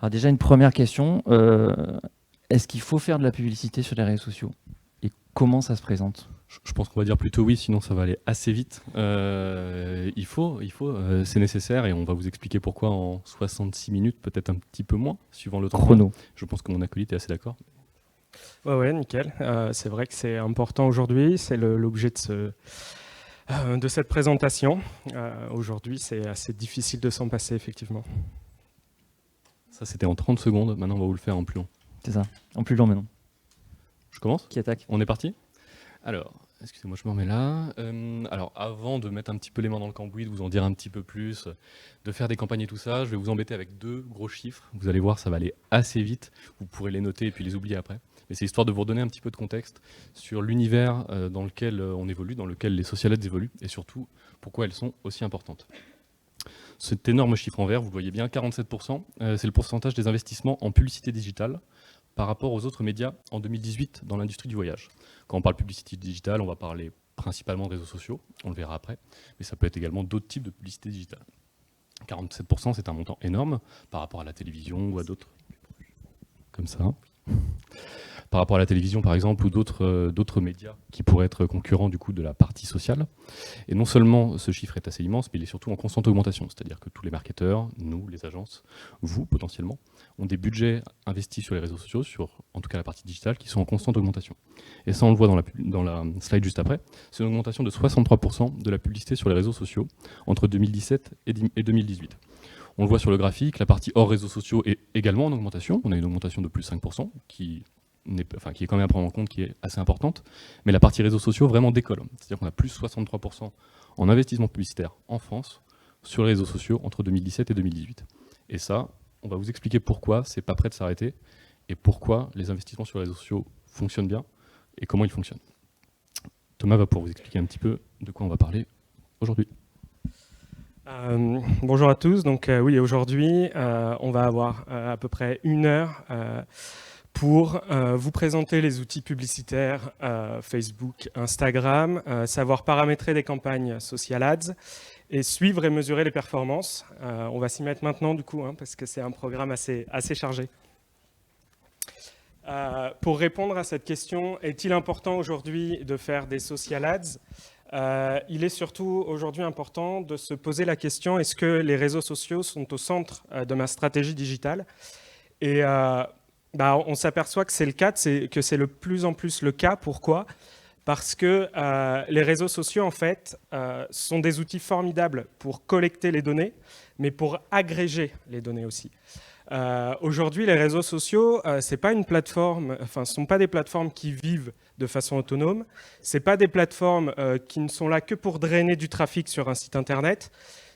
Alors déjà, une première question. Est-ce qu'il faut faire de la publicité sur les réseaux sociaux? Et comment ça se présente? Je pense qu'on va dire plutôt oui, sinon ça va aller assez vite. C'est nécessaire et on va vous expliquer pourquoi en 66 minutes, peut-être un petit peu moins, suivant le temps qu'on a. Chrono. Je pense que mon acolyte est assez d'accord. Ouais, nickel. C'est vrai que c'est important aujourd'hui. C'est l'objet de cette présentation. Aujourd'hui, c'est assez difficile de s'en passer, effectivement. Ça, c'était en 30 secondes. Maintenant, on va vous le faire en plus long. C'est ça. En plus long maintenant. Je commence? Qui attaque? On est parti? Alors, excusez-moi, je me remets là. Alors, avant de mettre un petit peu les mains dans le cambouis, de vous en dire un petit peu plus, de faire des campagnes et tout ça, je vais vous embêter avec 2 gros chiffres. Vous allez voir, ça va aller assez vite. Vous pourrez les noter et puis les oublier après. Mais c'est histoire de vous redonner un petit peu de contexte sur l'univers dans lequel on évolue, dans lequel les social ads évoluent, et surtout, pourquoi elles sont aussi importantes. Cet énorme chiffre en vert, vous le voyez bien, 47%, c'est le pourcentage des investissements en publicité digitale par rapport aux autres médias en 2018 dans l'industrie du voyage. Quand on parle publicité digitale, on va parler principalement de réseaux sociaux, on le verra après, mais ça peut être également d'autres types de publicité digitale. 47%, c'est un montant énorme par rapport à la télévision ou à d'autres. Comme ça. Par rapport à la télévision, par exemple, ou d'autres médias qui pourraient être concurrents du coup de la partie sociale. Et non seulement ce chiffre est assez immense, mais il est surtout en constante augmentation. C'est-à-dire que tous les marketeurs, nous, les agences, vous potentiellement, ont des budgets investis sur les réseaux sociaux, sur en tout cas la partie digitale, qui sont en constante augmentation. Et ça, on le voit dans la slide juste après. C'est une augmentation de 63% de la publicité sur les réseaux sociaux entre 2017 et 2018. On le voit sur le graphique, la partie hors réseaux sociaux est également en augmentation. On a une augmentation de plus 5%, qui est quand même à prendre en compte, qui est assez importante. Mais la partie réseaux sociaux vraiment décolle. C'est-à-dire qu'on a plus 63% en investissement publicitaire en France sur les réseaux sociaux entre 2017 et 2018. Et ça, on va vous expliquer pourquoi c'est pas prêt de s'arrêter et pourquoi les investissements sur les réseaux sociaux fonctionnent bien et comment ils fonctionnent. Thomas va pouvoir vous expliquer un petit peu de quoi on va parler aujourd'hui. Bonjour à tous. Donc oui, aujourd'hui, on va avoir à peu près 1 heure pour vous présenter les outils publicitaires Facebook, Instagram, savoir paramétrer des campagnes social ads et suivre et mesurer les performances. On va s'y mettre maintenant du coup, parce que c'est un programme assez chargé. Pour répondre à cette question, est-il important aujourd'hui de faire des social ads ? Il est surtout aujourd'hui important de se poser la question, est-ce que les réseaux sociaux sont au centre de ma stratégie digitale ? Et on s'aperçoit que c'est le cas, que c'est de plus en plus le cas. Pourquoi ? Parce que les réseaux sociaux, en fait, sont des outils formidables pour collecter les données, mais pour agréger les données aussi. Aujourd'hui, les réseaux sociaux, ce ne sont pas des plateformes qui vivent de façon autonome. Ce ne sont pas des plateformes qui ne sont là que pour drainer du trafic sur un site internet.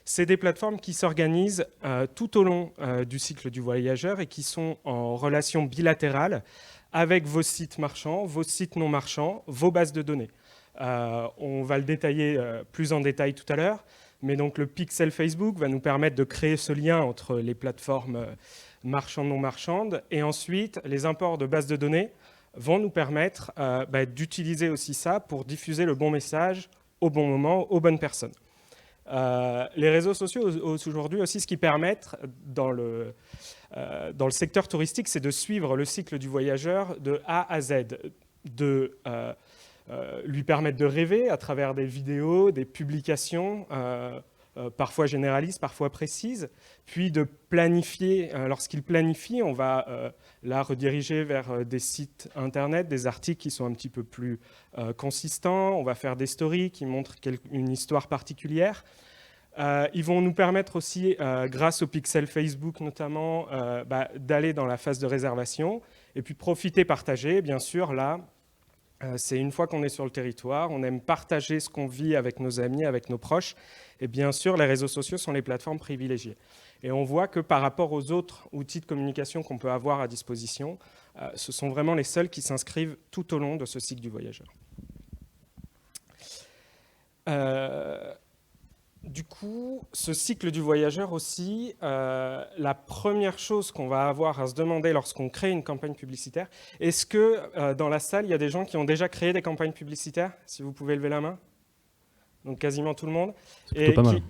C'est des plateformes qui s'organisent tout au long du cycle du voyageur et qui sont en relation bilatérale avec vos sites marchands, vos sites non marchands, vos bases de données. On va le détailler plus en détail tout à l'heure, mais donc le pixel Facebook va nous permettre de créer ce lien entre les plateformes marchandes, non marchandes, et ensuite les imports de bases de données vont nous permettre d'utiliser aussi ça pour diffuser le bon message au bon moment, aux bonnes personnes. Les réseaux sociaux aujourd'hui aussi, ce qui permettent dans le secteur touristique, c'est de suivre le cycle du voyageur de A à Z, de lui permettre de rêver à travers des vidéos, des publications, parfois généralistes, parfois précises, puis de planifier. Lorsqu'il planifie, on va la rediriger vers des sites internet, des articles qui sont un petit peu plus consistants. On va faire des stories qui montrent une histoire particulière. Ils vont nous permettre aussi, grâce au pixel Facebook notamment, d'aller dans la phase de réservation et puis profiter, partager. Bien sûr, là, c'est une fois qu'on est sur le territoire, on aime partager ce qu'on vit avec nos amis, avec nos proches. Et bien sûr, les réseaux sociaux sont les plateformes privilégiées. Et on voit que par rapport aux autres outils de communication qu'on peut avoir à disposition, ce sont vraiment les seuls qui s'inscrivent tout au long de ce cycle du voyageur. Du coup, ce cycle du voyageur aussi, la première chose qu'on va avoir à se demander lorsqu'on crée une campagne publicitaire, est-ce que dans la salle, il y a des gens qui ont déjà créé des campagnes publicitaires? Si vous pouvez lever la main. Donc quasiment tout le monde. C'est plutôt pas mal.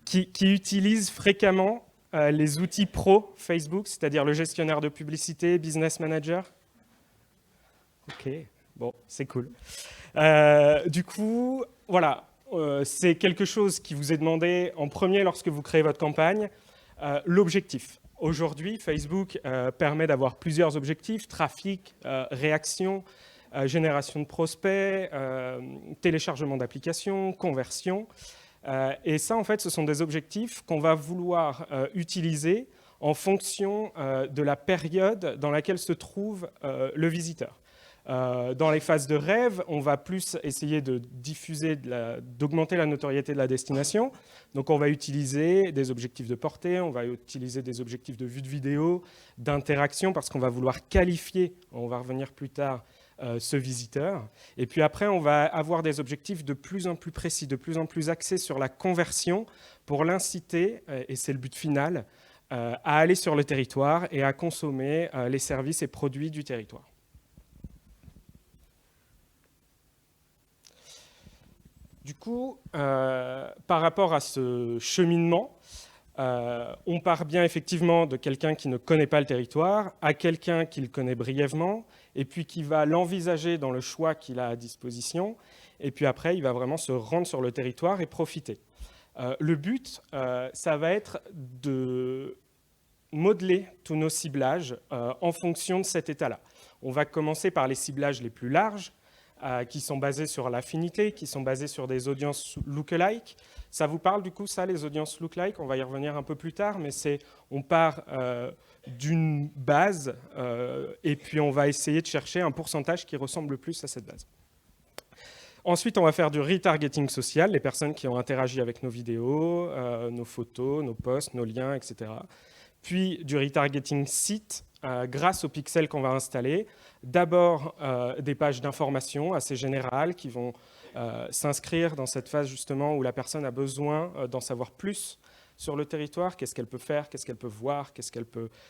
Qui utilisent fréquemment les outils pro Facebook, c'est-à-dire le gestionnaire de publicité, Business Manager? Ok, bon, c'est cool. Du coup, voilà, c'est quelque chose qui vous est demandé en premier lorsque vous créez votre campagne. L'objectif. Aujourd'hui, Facebook permet d'avoir plusieurs objectifs, trafic, réaction, génération de prospects, téléchargement d'applications, conversion. Et ça, en fait, ce sont des objectifs qu'on va vouloir utiliser en fonction de la période dans laquelle se trouve le visiteur. Dans les phases de rêve, on va plus essayer de diffuser, d'augmenter la notoriété de la destination. Donc on va utiliser des objectifs de portée, on va utiliser des objectifs de vue de vidéo, d'interaction, parce qu'on va vouloir qualifier, on va revenir plus tard, ce visiteur. Et puis après, on va avoir des objectifs de plus en plus précis, de plus en plus axés sur la conversion pour l'inciter, et c'est le but final, à aller sur le territoire et à consommer les services et produits du territoire. Du coup, par rapport à ce cheminement, on part bien effectivement de quelqu'un qui ne connaît pas le territoire à quelqu'un qui le connaît brièvement et puis qui va l'envisager dans le choix qu'il a à disposition. Et puis après, il va vraiment se rendre sur le territoire et profiter. Le but, ça va être de modeler tous nos ciblages en fonction de cet état-là. On va commencer par les ciblages les plus larges, qui sont basés sur l'affinité, qui sont basés sur des audiences lookalike. Ça vous parle du coup, ça, les audiences lookalike? On va y revenir un peu plus tard, mais on part d'une base et puis on va essayer de chercher un pourcentage qui ressemble le plus à cette base. Ensuite, on va faire du retargeting social, les personnes qui ont interagi avec nos vidéos, nos photos, nos posts, nos liens, etc. Puis du retargeting site, grâce aux pixels qu'on va installer. D'abord, des pages d'information assez générales qui vont s'inscrire dans cette phase justement où la personne a besoin d'en savoir plus sur le territoire, qu'est-ce qu'elle peut faire, qu'est-ce qu'elle peut voir,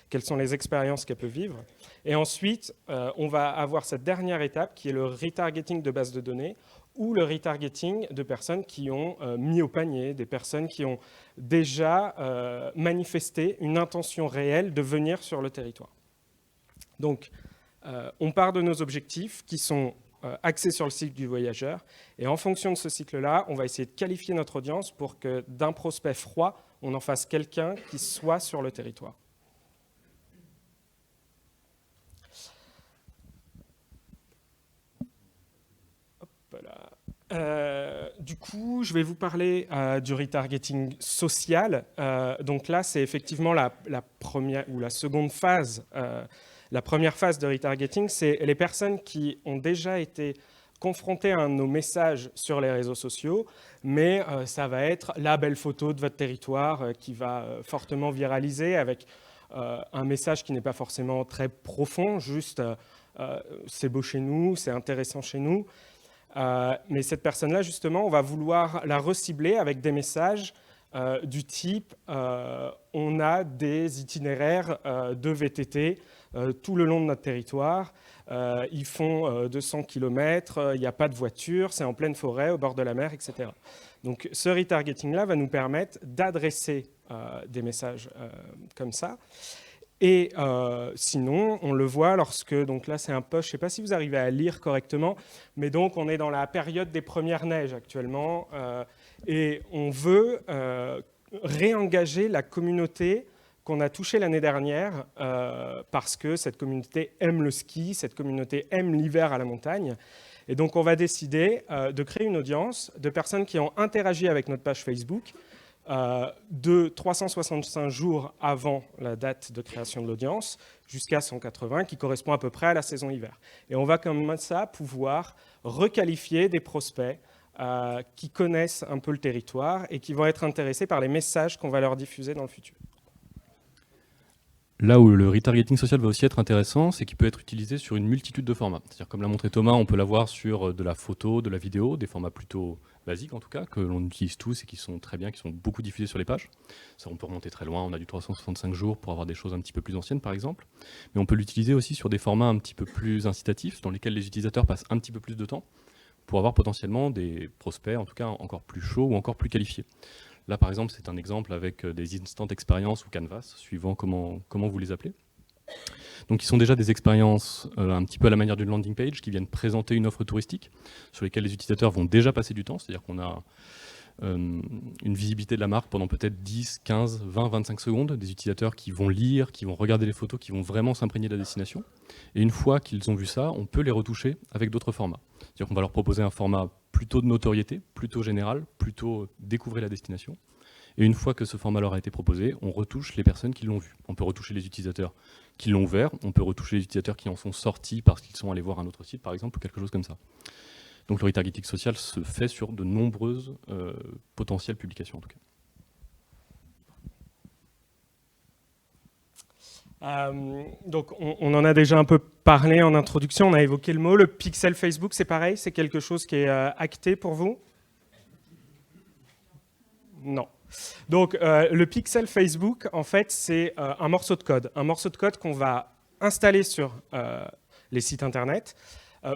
quelles sont les expériences qu'elle peut vivre. Et ensuite, on va avoir cette dernière étape qui est le retargeting de base de données ou le retargeting de personnes qui ont mis au panier, des personnes qui ont déjà manifesté une intention réelle de venir sur le territoire. Donc, on part de nos objectifs qui sont axés sur le cycle du voyageur. Et en fonction de ce cycle-là, on va essayer de qualifier notre audience pour que d'un prospect froid, on en fasse quelqu'un qui soit sur le territoire. Hop là. Du coup, je vais vous parler du retargeting social. Donc là, c'est effectivement la première ou la seconde phase. La première phase de retargeting, c'est les personnes qui ont déjà été confrontées à un de nos messages sur les réseaux sociaux, mais ça va être la belle photo de votre territoire qui va fortement viraliser avec un message qui n'est pas forcément très profond, juste c'est beau chez nous, c'est intéressant chez nous. Mais cette personne-là, justement, on va vouloir la recibler avec des messages du type on a des itinéraires de VTT tout le long de notre territoire, ils font 200 km, il n'y a pas de voiture, c'est en pleine forêt, au bord de la mer, etc. Donc ce retargeting-là va nous permettre d'adresser des messages comme ça. Et sinon, on le voit lorsque, donc là c'est un post, je ne sais pas si vous arrivez à lire correctement, mais donc on est dans la période des premières neiges actuellement, et on veut réengager la communauté qu'on a touchée l'année dernière, parce que cette communauté aime le ski, cette communauté aime l'hiver à la montagne. Et donc on va décider de créer une audience de personnes qui ont interagi avec notre page Facebook, de 365 jours avant la date de création de l'audience jusqu'à 180, qui correspond à peu près à la saison hiver. Et on va comme ça pouvoir requalifier des prospects qui connaissent un peu le territoire et qui vont être intéressés par les messages qu'on va leur diffuser dans le futur. Là où le retargeting social va aussi être intéressant, c'est qu'il peut être utilisé sur une multitude de formats. C'est-à-dire, comme l'a montré Thomas, on peut l'avoir sur de la photo, de la vidéo, des formats plutôt basiques en tout cas, que l'on utilise tous et qui sont très bien, qui sont beaucoup diffusés sur les pages. Ça, on peut remonter très loin, on a du 365 jours pour avoir des choses un petit peu plus anciennes par exemple. Mais on peut l'utiliser aussi sur des formats un petit peu plus incitatifs, dans lesquels les utilisateurs passent un petit peu plus de temps, pour avoir potentiellement des prospects, en tout cas encore plus chauds ou encore plus qualifiés. Là, par exemple, c'est un exemple avec des instant expériences ou Canvas, suivant comment vous les appelez. Donc, ils sont déjà des expériences un petit peu à la manière d'une landing page qui viennent présenter une offre touristique sur lesquelles les utilisateurs vont déjà passer du temps, c'est-à-dire qu'on a une visibilité de la marque pendant peut-être 10, 15, 20, 25 secondes, des utilisateurs qui vont lire, qui vont regarder les photos, qui vont vraiment s'imprégner de la destination. Et une fois qu'ils ont vu ça, on peut les retoucher avec d'autres formats. C'est-à-dire qu'on va leur proposer un format plutôt de notoriété, plutôt général, plutôt découvrir la destination. Et une fois que ce format leur a été proposé, on retouche les personnes qui l'ont vu. On peut retoucher les utilisateurs qui l'ont ouvert, on peut retoucher les utilisateurs qui en sont sortis parce qu'ils sont allés voir un autre site, par exemple, ou quelque chose comme ça. Donc le retargeting social se fait sur de nombreuses potentielles publications en tout cas. Donc on en a déjà un peu parlé en introduction, on a évoqué le mot. Le pixel Facebook, c'est pareil, c'est quelque chose qui est acté pour vous? Non. Donc le pixel Facebook, en fait, c'est un morceau de code qu'on va installer sur les sites internet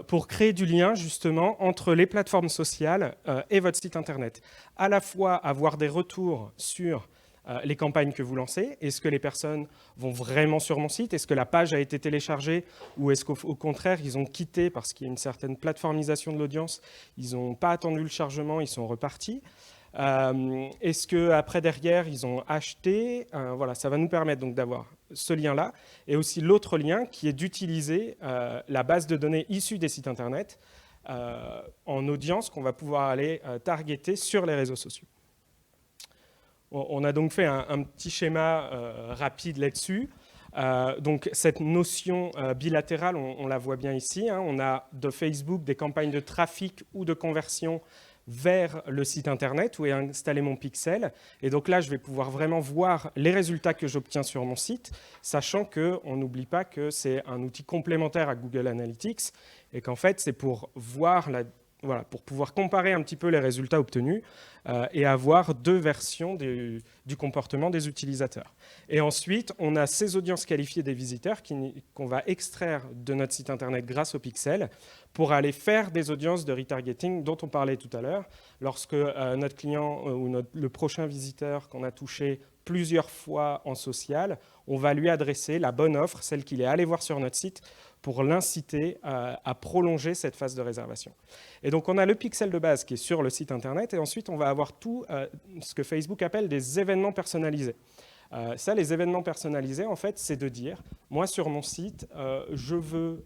pour créer du lien justement entre les plateformes sociales et votre site internet. À la fois avoir des retours sur les campagnes que vous lancez. Est-ce que les personnes vont vraiment sur mon site? Est-ce que la page a été téléchargée? Ou est-ce qu'au contraire, ils ont quitté parce qu'il y a une certaine plateformisation de l'audience? Ils n'ont pas attendu le chargement, ils sont repartis. Est-ce qu'après, derrière, ils ont acheté? Voilà, ça va nous permettre donc d'avoir ce lien-là. Et aussi l'autre lien qui est d'utiliser la base de données issue des sites Internet en audience qu'on va pouvoir aller targeter sur les réseaux sociaux. On a donc fait un petit schéma rapide là-dessus. Donc cette notion bilatérale, on la voit bien ici. Hein. On a de Facebook des campagnes de trafic ou de conversion vers le site internet où est installé mon pixel. Et donc là, je vais pouvoir vraiment voir les résultats que j'obtiens sur mon site, sachant qu'on n'oublie pas que c'est un outil complémentaire à Google Analytics et qu'en fait, c'est pour voir voilà, pour pouvoir comparer un petit peu les résultats obtenus et avoir deux versions du comportement des utilisateurs. Et ensuite, on a ces audiences qualifiées des visiteurs qu'on va extraire de notre site internet grâce au pixel pour aller faire des audiences de retargeting dont on parlait tout à l'heure. Lorsque notre client ou le prochain visiteur qu'on a touché plusieurs fois en social, on va lui adresser la bonne offre, celle qu'il est allé voir sur notre site, pour l'inciter à prolonger cette phase de réservation. Et donc, on a le pixel de base qui est sur le site internet, et ensuite, on va avoir tout ce que Facebook appelle des événements personnalisés. Ça, les événements personnalisés, en fait, c'est de dire, moi, sur mon site, je veux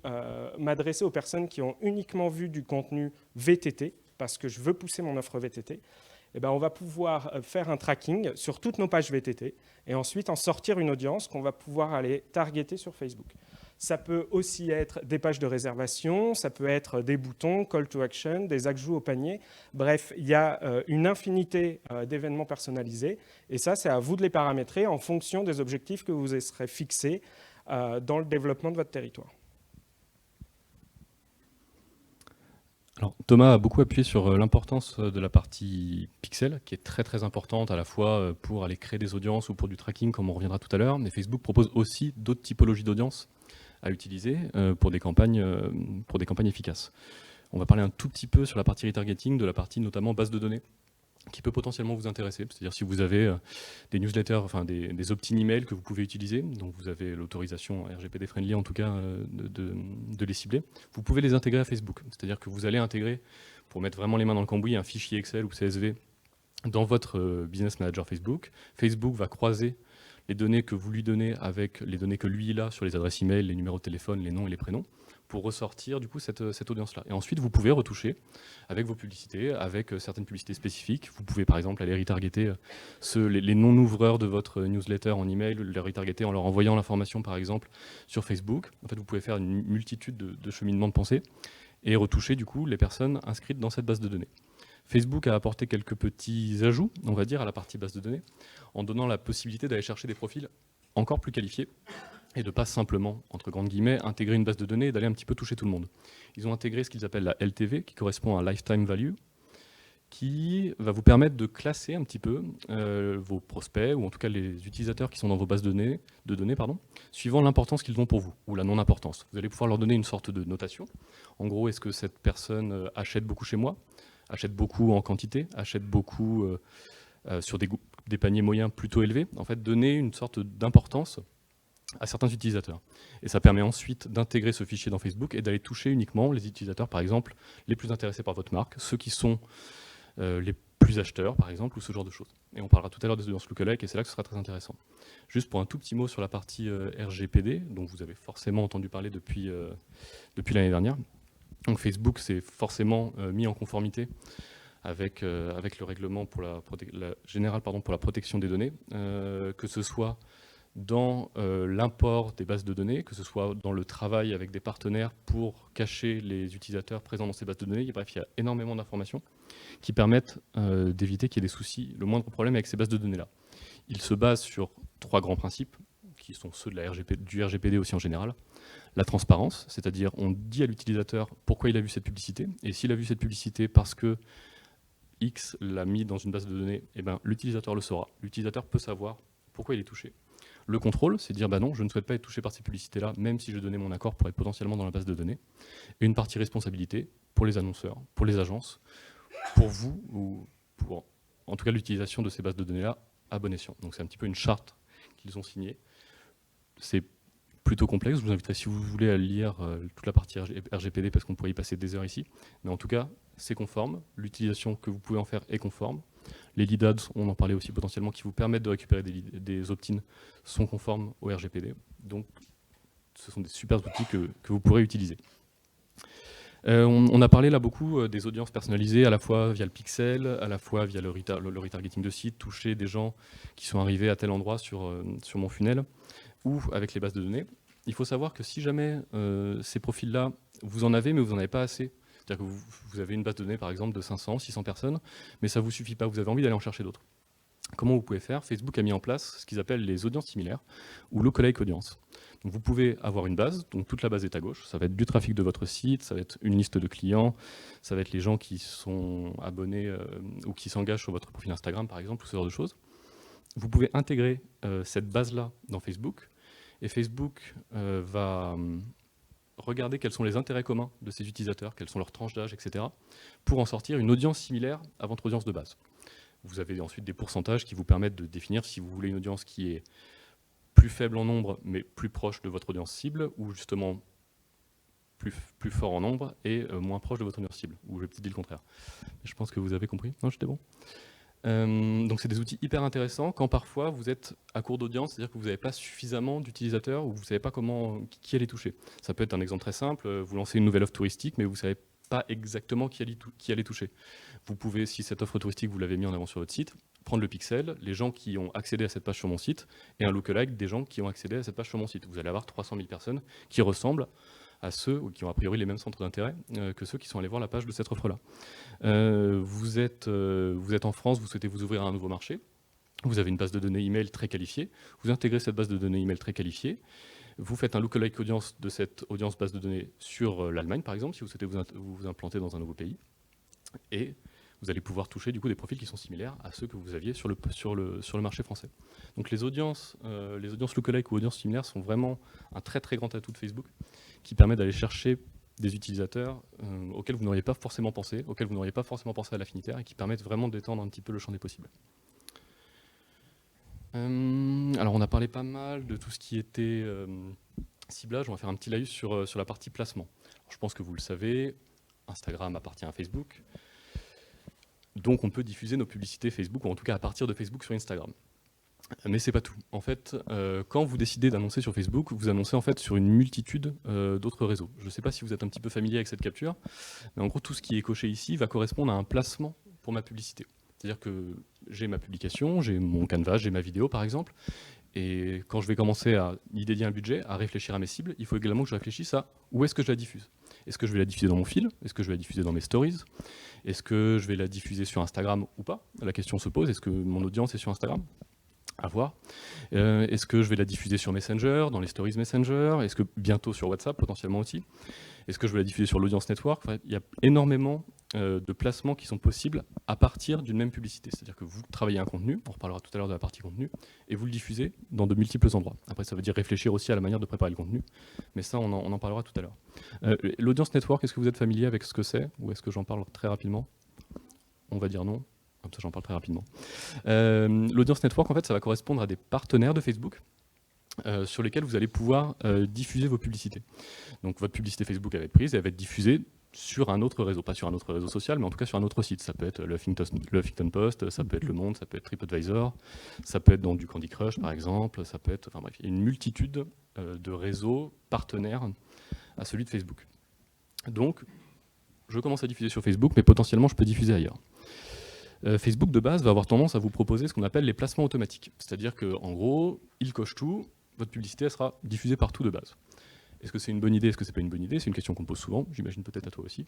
m'adresser aux personnes qui ont uniquement vu du contenu VTT, parce que je veux pousser mon offre VTT. Eh ben, on va pouvoir faire un tracking sur toutes nos pages VTT, et ensuite en sortir une audience qu'on va pouvoir aller targeter sur Facebook. Ça peut aussi être des pages de réservation, ça peut être des boutons, call to action, des ajouts au panier. Bref, il y a une infinité d'événements personnalisés. Et ça, c'est à vous de les paramétrer en fonction des objectifs que vous serez fixés dans le développement de votre territoire. Alors, Thomas a beaucoup appuyé sur l'importance de la partie pixel, qui est très très importante à la fois pour aller créer des audiences ou pour du tracking, comme on reviendra tout à l'heure. Mais Facebook propose aussi d'autres typologies d'audience à utiliser pour des campagnes efficaces. On va parler un tout petit peu sur la partie retargeting, de la partie notamment base de données, qui peut potentiellement vous intéresser. C'est-à-dire si vous avez des newsletters, enfin des opt-in emails que vous pouvez utiliser, donc vous avez l'autorisation RGPD friendly en tout cas de les cibler, vous pouvez les intégrer à Facebook. C'est-à-dire que vous allez intégrer, pour mettre vraiment les mains dans le cambouis, un fichier Excel ou CSV dans votre Business Manager Facebook. Facebook va croiser les données que vous lui donnez avec les données que lui il a sur les adresses email, les numéros de téléphone, les noms et les prénoms, pour ressortir du coup cette audience-là. Et ensuite, vous pouvez retoucher avec vos publicités, avec certaines publicités spécifiques. Vous pouvez par exemple aller retargeter les non-ouvreurs de votre newsletter en email, les retargeter en leur envoyant l'information par exemple sur Facebook. En fait, vous pouvez faire une multitude de cheminements de pensée et retoucher du coup les personnes inscrites dans cette base de données. Facebook a apporté quelques petits ajouts, on va dire, à la partie base de données, en donnant la possibilité d'aller chercher des profils encore plus qualifiés et de ne pas simplement, entre grandes guillemets, intégrer une base de données et d'aller un petit peu toucher tout le monde. Ils ont intégré ce qu'ils appellent la LTV, qui correspond à Lifetime Value, qui va vous permettre de classer un petit peu vos prospects, ou en tout cas les utilisateurs qui sont dans vos bases de données, suivant l'importance qu'ils ont pour vous, ou la non-importance. Vous allez pouvoir leur donner une sorte de notation. En gros, est-ce que cette personne achète beaucoup chez moi ? Achète beaucoup en quantité, achète beaucoup sur des paniers moyens plutôt élevés, en fait, donner une sorte d'importance à certains utilisateurs. Et ça permet ensuite d'intégrer ce fichier dans Facebook et d'aller toucher uniquement les utilisateurs, par exemple, les plus intéressés par votre marque, ceux qui sont les plus acheteurs, par exemple, ou ce genre de choses. Et on parlera tout à l'heure des audiences lookalike, et c'est là que ce sera très intéressant. Juste pour un tout petit mot sur la partie RGPD, dont vous avez forcément entendu parler depuis l'année dernière. Donc Facebook s'est forcément mis en conformité avec le règlement général pour la protection des données, que ce soit dans l'import des bases de données, que ce soit dans le travail avec des partenaires pour cacher les utilisateurs présents dans ces bases de données. Bref, il y a énormément d'informations qui permettent d'éviter qu'il y ait des soucis, le moindre problème avec ces bases de données-là. Il se base sur 3 grands principes, qui sont ceux de du RGPD aussi en général. La transparence, c'est-à-dire on dit à l'utilisateur pourquoi il a vu cette publicité, et s'il a vu cette publicité parce que X l'a mis dans une base de données, eh ben, l'utilisateur le saura. L'utilisateur peut savoir pourquoi il est touché. Le contrôle, c'est dire bah non, je ne souhaite pas être touché par ces publicités-là, même si je donnais mon accord pour être potentiellement dans la base de données. Et une partie responsabilité pour les annonceurs, pour les agences, pour vous, ou pour en tout cas l'utilisation de ces bases de données-là à bon escient. Donc c'est un petit peu une charte qu'ils ont signée. C'est plutôt complexe, je vous inviterai si vous voulez à lire toute la partie RGPD parce qu'on pourrait y passer des heures ici. Mais en tout cas, c'est conforme, l'utilisation que vous pouvez en faire est conforme. Les lead ads, on en parlait aussi potentiellement, qui vous permettent de récupérer des opt-in, sont conformes au RGPD. Donc, ce sont des super outils que vous pourrez utiliser. On a parlé là beaucoup des audiences personnalisées, à la fois via le pixel, à la fois via le retargeting de site, toucher des gens qui sont arrivés à tel endroit sur mon funnel, ou avec les bases de données. Il faut savoir que si jamais ces profils-là, vous en avez, mais vous n'en avez pas assez, c'est-à-dire que vous avez une base de données, par exemple, de 500, 600 personnes, mais ça ne vous suffit pas, vous avez envie d'aller en chercher d'autres. Comment vous pouvez faire? Facebook a mis en place ce qu'ils appellent les audiences similaires, ou lookalike audience. Donc vous pouvez avoir une base, donc toute la base est à gauche, ça va être du trafic de votre site, ça va être une liste de clients, ça va être les gens qui sont abonnés ou qui s'engagent sur votre profil Instagram, par exemple, ou ce genre de choses. Vous pouvez intégrer cette base-là dans Facebook, et Facebook va regarder quels sont les intérêts communs de ces utilisateurs, quelles sont leurs tranches d'âge, etc., pour en sortir une audience similaire à votre audience de base. Vous avez ensuite des pourcentages qui vous permettent de définir si vous voulez une audience qui est plus faible en nombre, mais plus proche de votre audience cible, ou justement plus fort en nombre et moins proche de votre audience cible, ou j'ai peut-être dit le contraire. Je pense que vous avez compris. Non, j'étais bon. Donc c'est des outils hyper intéressants quand parfois vous êtes à court d'audience, c'est-à-dire que vous n'avez pas suffisamment d'utilisateurs ou vous ne savez pas qui allait toucher. Ça peut être un exemple très simple, vous lancez une nouvelle offre touristique mais vous ne savez pas exactement qui allait toucher. Vous pouvez, si cette offre touristique vous l'avez mis en avant sur votre site, prendre le pixel, les gens qui ont accédé à cette page sur mon site et un lookalike des gens qui ont accédé à cette page sur mon site. Vous allez avoir 300 000 personnes qui ressemblent à ceux ou qui ont a priori les mêmes centres d'intérêt que ceux qui sont allés voir la page de cette offre-là. Vous êtes en France, vous souhaitez vous ouvrir à un nouveau marché, vous avez une base de données email très qualifiée, vous intégrez cette base de données email très qualifiée, vous faites un lookalike audience de cette audience base de données sur l'Allemagne par exemple, si vous souhaitez vous implanter dans un nouveau pays, et vous allez pouvoir toucher du coup des profils qui sont similaires à ceux que vous aviez sur le marché français. Donc les audiences lookalike ou audiences similaires sont vraiment un très très grand atout de Facebook qui permet d'aller chercher des utilisateurs auxquels vous n'auriez pas forcément pensé, auxquels vous n'auriez pas forcément pensé à l'affinitaire et qui permettent vraiment d'étendre un petit peu le champ des possibles. Alors on a parlé pas mal de tout ce qui était ciblage, on va faire un petit laïus sur la partie placement. Alors, je pense que vous le savez, Instagram appartient à Facebook, donc on peut diffuser nos publicités Facebook, ou en tout cas à partir de Facebook sur Instagram. Mais c'est pas tout. En fait, quand vous décidez d'annoncer sur Facebook, vous annoncez en fait sur une multitude d'autres réseaux. Je ne sais pas si vous êtes un petit peu familier avec cette capture, mais en gros, tout ce qui est coché ici va correspondre à un placement pour ma publicité. C'est-à-dire que j'ai ma publication, j'ai mon canevas, j'ai ma vidéo par exemple, et quand je vais commencer à y dédier un budget, à réfléchir à mes cibles, il faut également que je réfléchisse à où est-ce que je la diffuse. Est-ce que je vais la diffuser dans mon fil? Est-ce que je vais la diffuser dans mes stories? Est-ce que je vais la diffuser sur Instagram ou pas? La question se pose, est-ce que mon audience est sur Instagram? À voir. Est-ce que je vais la diffuser sur Messenger, dans les stories Messenger? Est-ce que bientôt sur WhatsApp, potentiellement aussi? Est-ce que je vais la diffuser sur l'audience network? Enfin, il y a énormément de placements qui sont possibles à partir d'une même publicité. C'est-à-dire que vous travaillez un contenu, on reparlera tout à l'heure de la partie contenu, et vous le diffusez dans de multiples endroits. Après, ça veut dire réfléchir aussi à la manière de préparer le contenu, mais ça, on en parlera tout à l'heure. L'audience network, est-ce que vous êtes familier avec ce que c'est? Ou est-ce que j'en parle très rapidement? On va dire non. Comme ça, j'en parle très rapidement. L'audience network, en fait, ça va correspondre à des partenaires de Facebook sur lesquels vous allez pouvoir diffuser vos publicités. Donc votre publicité Facebook elle va être prise et elle va être diffusée sur un autre réseau, pas sur un autre réseau social, mais en tout cas sur un autre site. Ça peut être le Huffington Post, ça peut être Le Monde, ça peut être TripAdvisor, ça peut être dans du Candy Crush par exemple, ça peut être, enfin bref, il y a une multitude de réseaux partenaires à celui de Facebook. Donc, je commence à diffuser sur Facebook, mais potentiellement je peux diffuser ailleurs. Facebook de base va avoir tendance à vous proposer ce qu'on appelle les placements automatiques. C'est-à-dire qu'en gros, il coche tout, votre publicité elle sera diffusée partout de base. Est-ce que c'est une bonne idée, est-ce que c'est pas une bonne idée? C'est une question qu'on me pose souvent, j'imagine peut-être à toi aussi.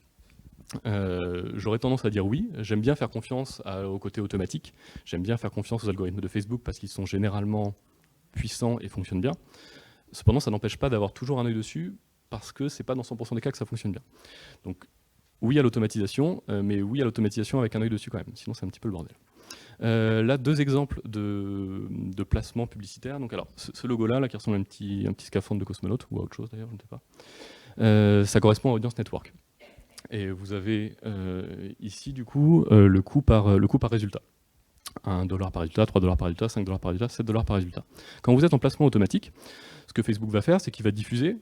J'aurais tendance à dire oui, j'aime bien faire confiance au côté automatique, j'aime bien faire confiance aux algorithmes de Facebook parce qu'ils sont généralement puissants et fonctionnent bien. Cependant, ça n'empêche pas d'avoir toujours un œil dessus parce que c'est pas dans 100% des cas que ça fonctionne bien. Donc oui à l'automatisation, mais oui à l'automatisation avec un œil dessus quand même, sinon c'est un petit peu le bordel. Là, deux exemples de placements publicitaires. Donc, alors, ce logo-là, qui ressemble à un petit scaphandre de cosmonaute, ou à autre chose d'ailleurs, je ne sais pas, ça correspond à Audience Network. Et vous avez ici, du coup, le coût par résultat. 1 $ par résultat, 3 $ par résultat, 5 $ par résultat, 7 $ par résultat. Quand vous êtes en placement automatique, ce que Facebook va faire, c'est qu'il va diffuser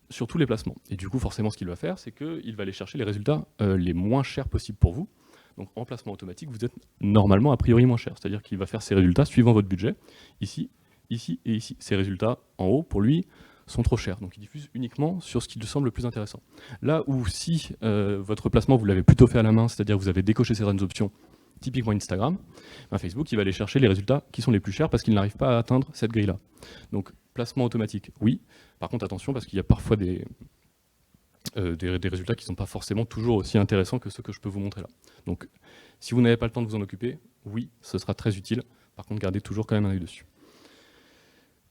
sur tous les placements. Et du coup, forcément, ce qu'il va faire, c'est qu'il va aller chercher les résultats les moins chers possibles pour vous. Donc en placement automatique, vous êtes normalement a priori moins cher. C'est-à-dire qu'il va faire ses résultats suivant votre budget. Ici, ici et ici. Ces résultats en haut, pour lui, sont trop chers. Donc il diffuse uniquement sur ce qui lui semble le plus intéressant. Là où si votre placement, vous l'avez plutôt fait à la main, c'est-à-dire que vous avez décoché certaines options, typiquement Instagram, ben Facebook, il va aller chercher les résultats qui sont les plus chers parce qu'il n'arrive pas à atteindre cette grille-là. Donc placement automatique, oui. Par contre, attention, parce qu'il y a parfois des résultats qui ne sont pas forcément toujours aussi intéressants que ceux que je peux vous montrer là. Donc, si vous n'avez pas le temps de vous en occuper, oui, ce sera très utile. Par contre, gardez toujours quand même un œil dessus.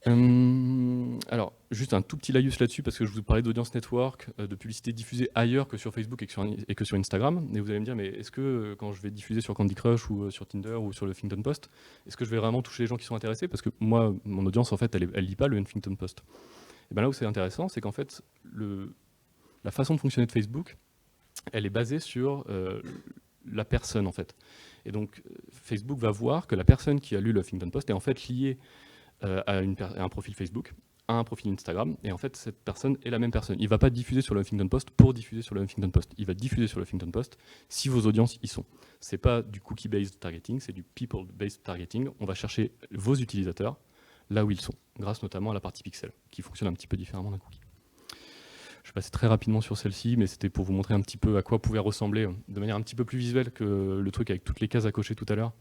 Alors, juste un tout petit laïus là-dessus, parce que je vous parlais d'audience network, de publicité diffusée ailleurs que sur Facebook et que sur Instagram. Et vous allez me dire, mais est-ce que quand je vais diffuser sur Candy Crush ou sur Tinder ou sur le Huffington Post, est-ce que je vais vraiment toucher les gens qui sont intéressés? Parce que moi, mon audience, en fait, elle lit pas le Huffington Post. Et bien là où c'est intéressant, c'est qu'en fait, la façon de fonctionner de Facebook, elle est basée sur la personne en fait. Et donc Facebook va voir que la personne qui a lu le Huffington Post est en fait liée à un profil Facebook, à un profil Instagram, et en fait cette personne est la même personne. Il ne va pas diffuser sur le Huffington Post pour diffuser sur le Huffington Post. Il va diffuser sur le Huffington Post si vos audiences y sont. C'est pas du cookie-based targeting, c'est du people-based targeting. On va chercher vos utilisateurs là où ils sont, grâce notamment à la partie pixel, qui fonctionne un petit peu différemment d'un cookie. Je vais passer très rapidement sur celle-ci, mais c'était pour vous montrer un petit peu à quoi pouvait ressembler, de manière un petit peu plus visuelle que le truc avec toutes les cases à cocher tout à l'heure,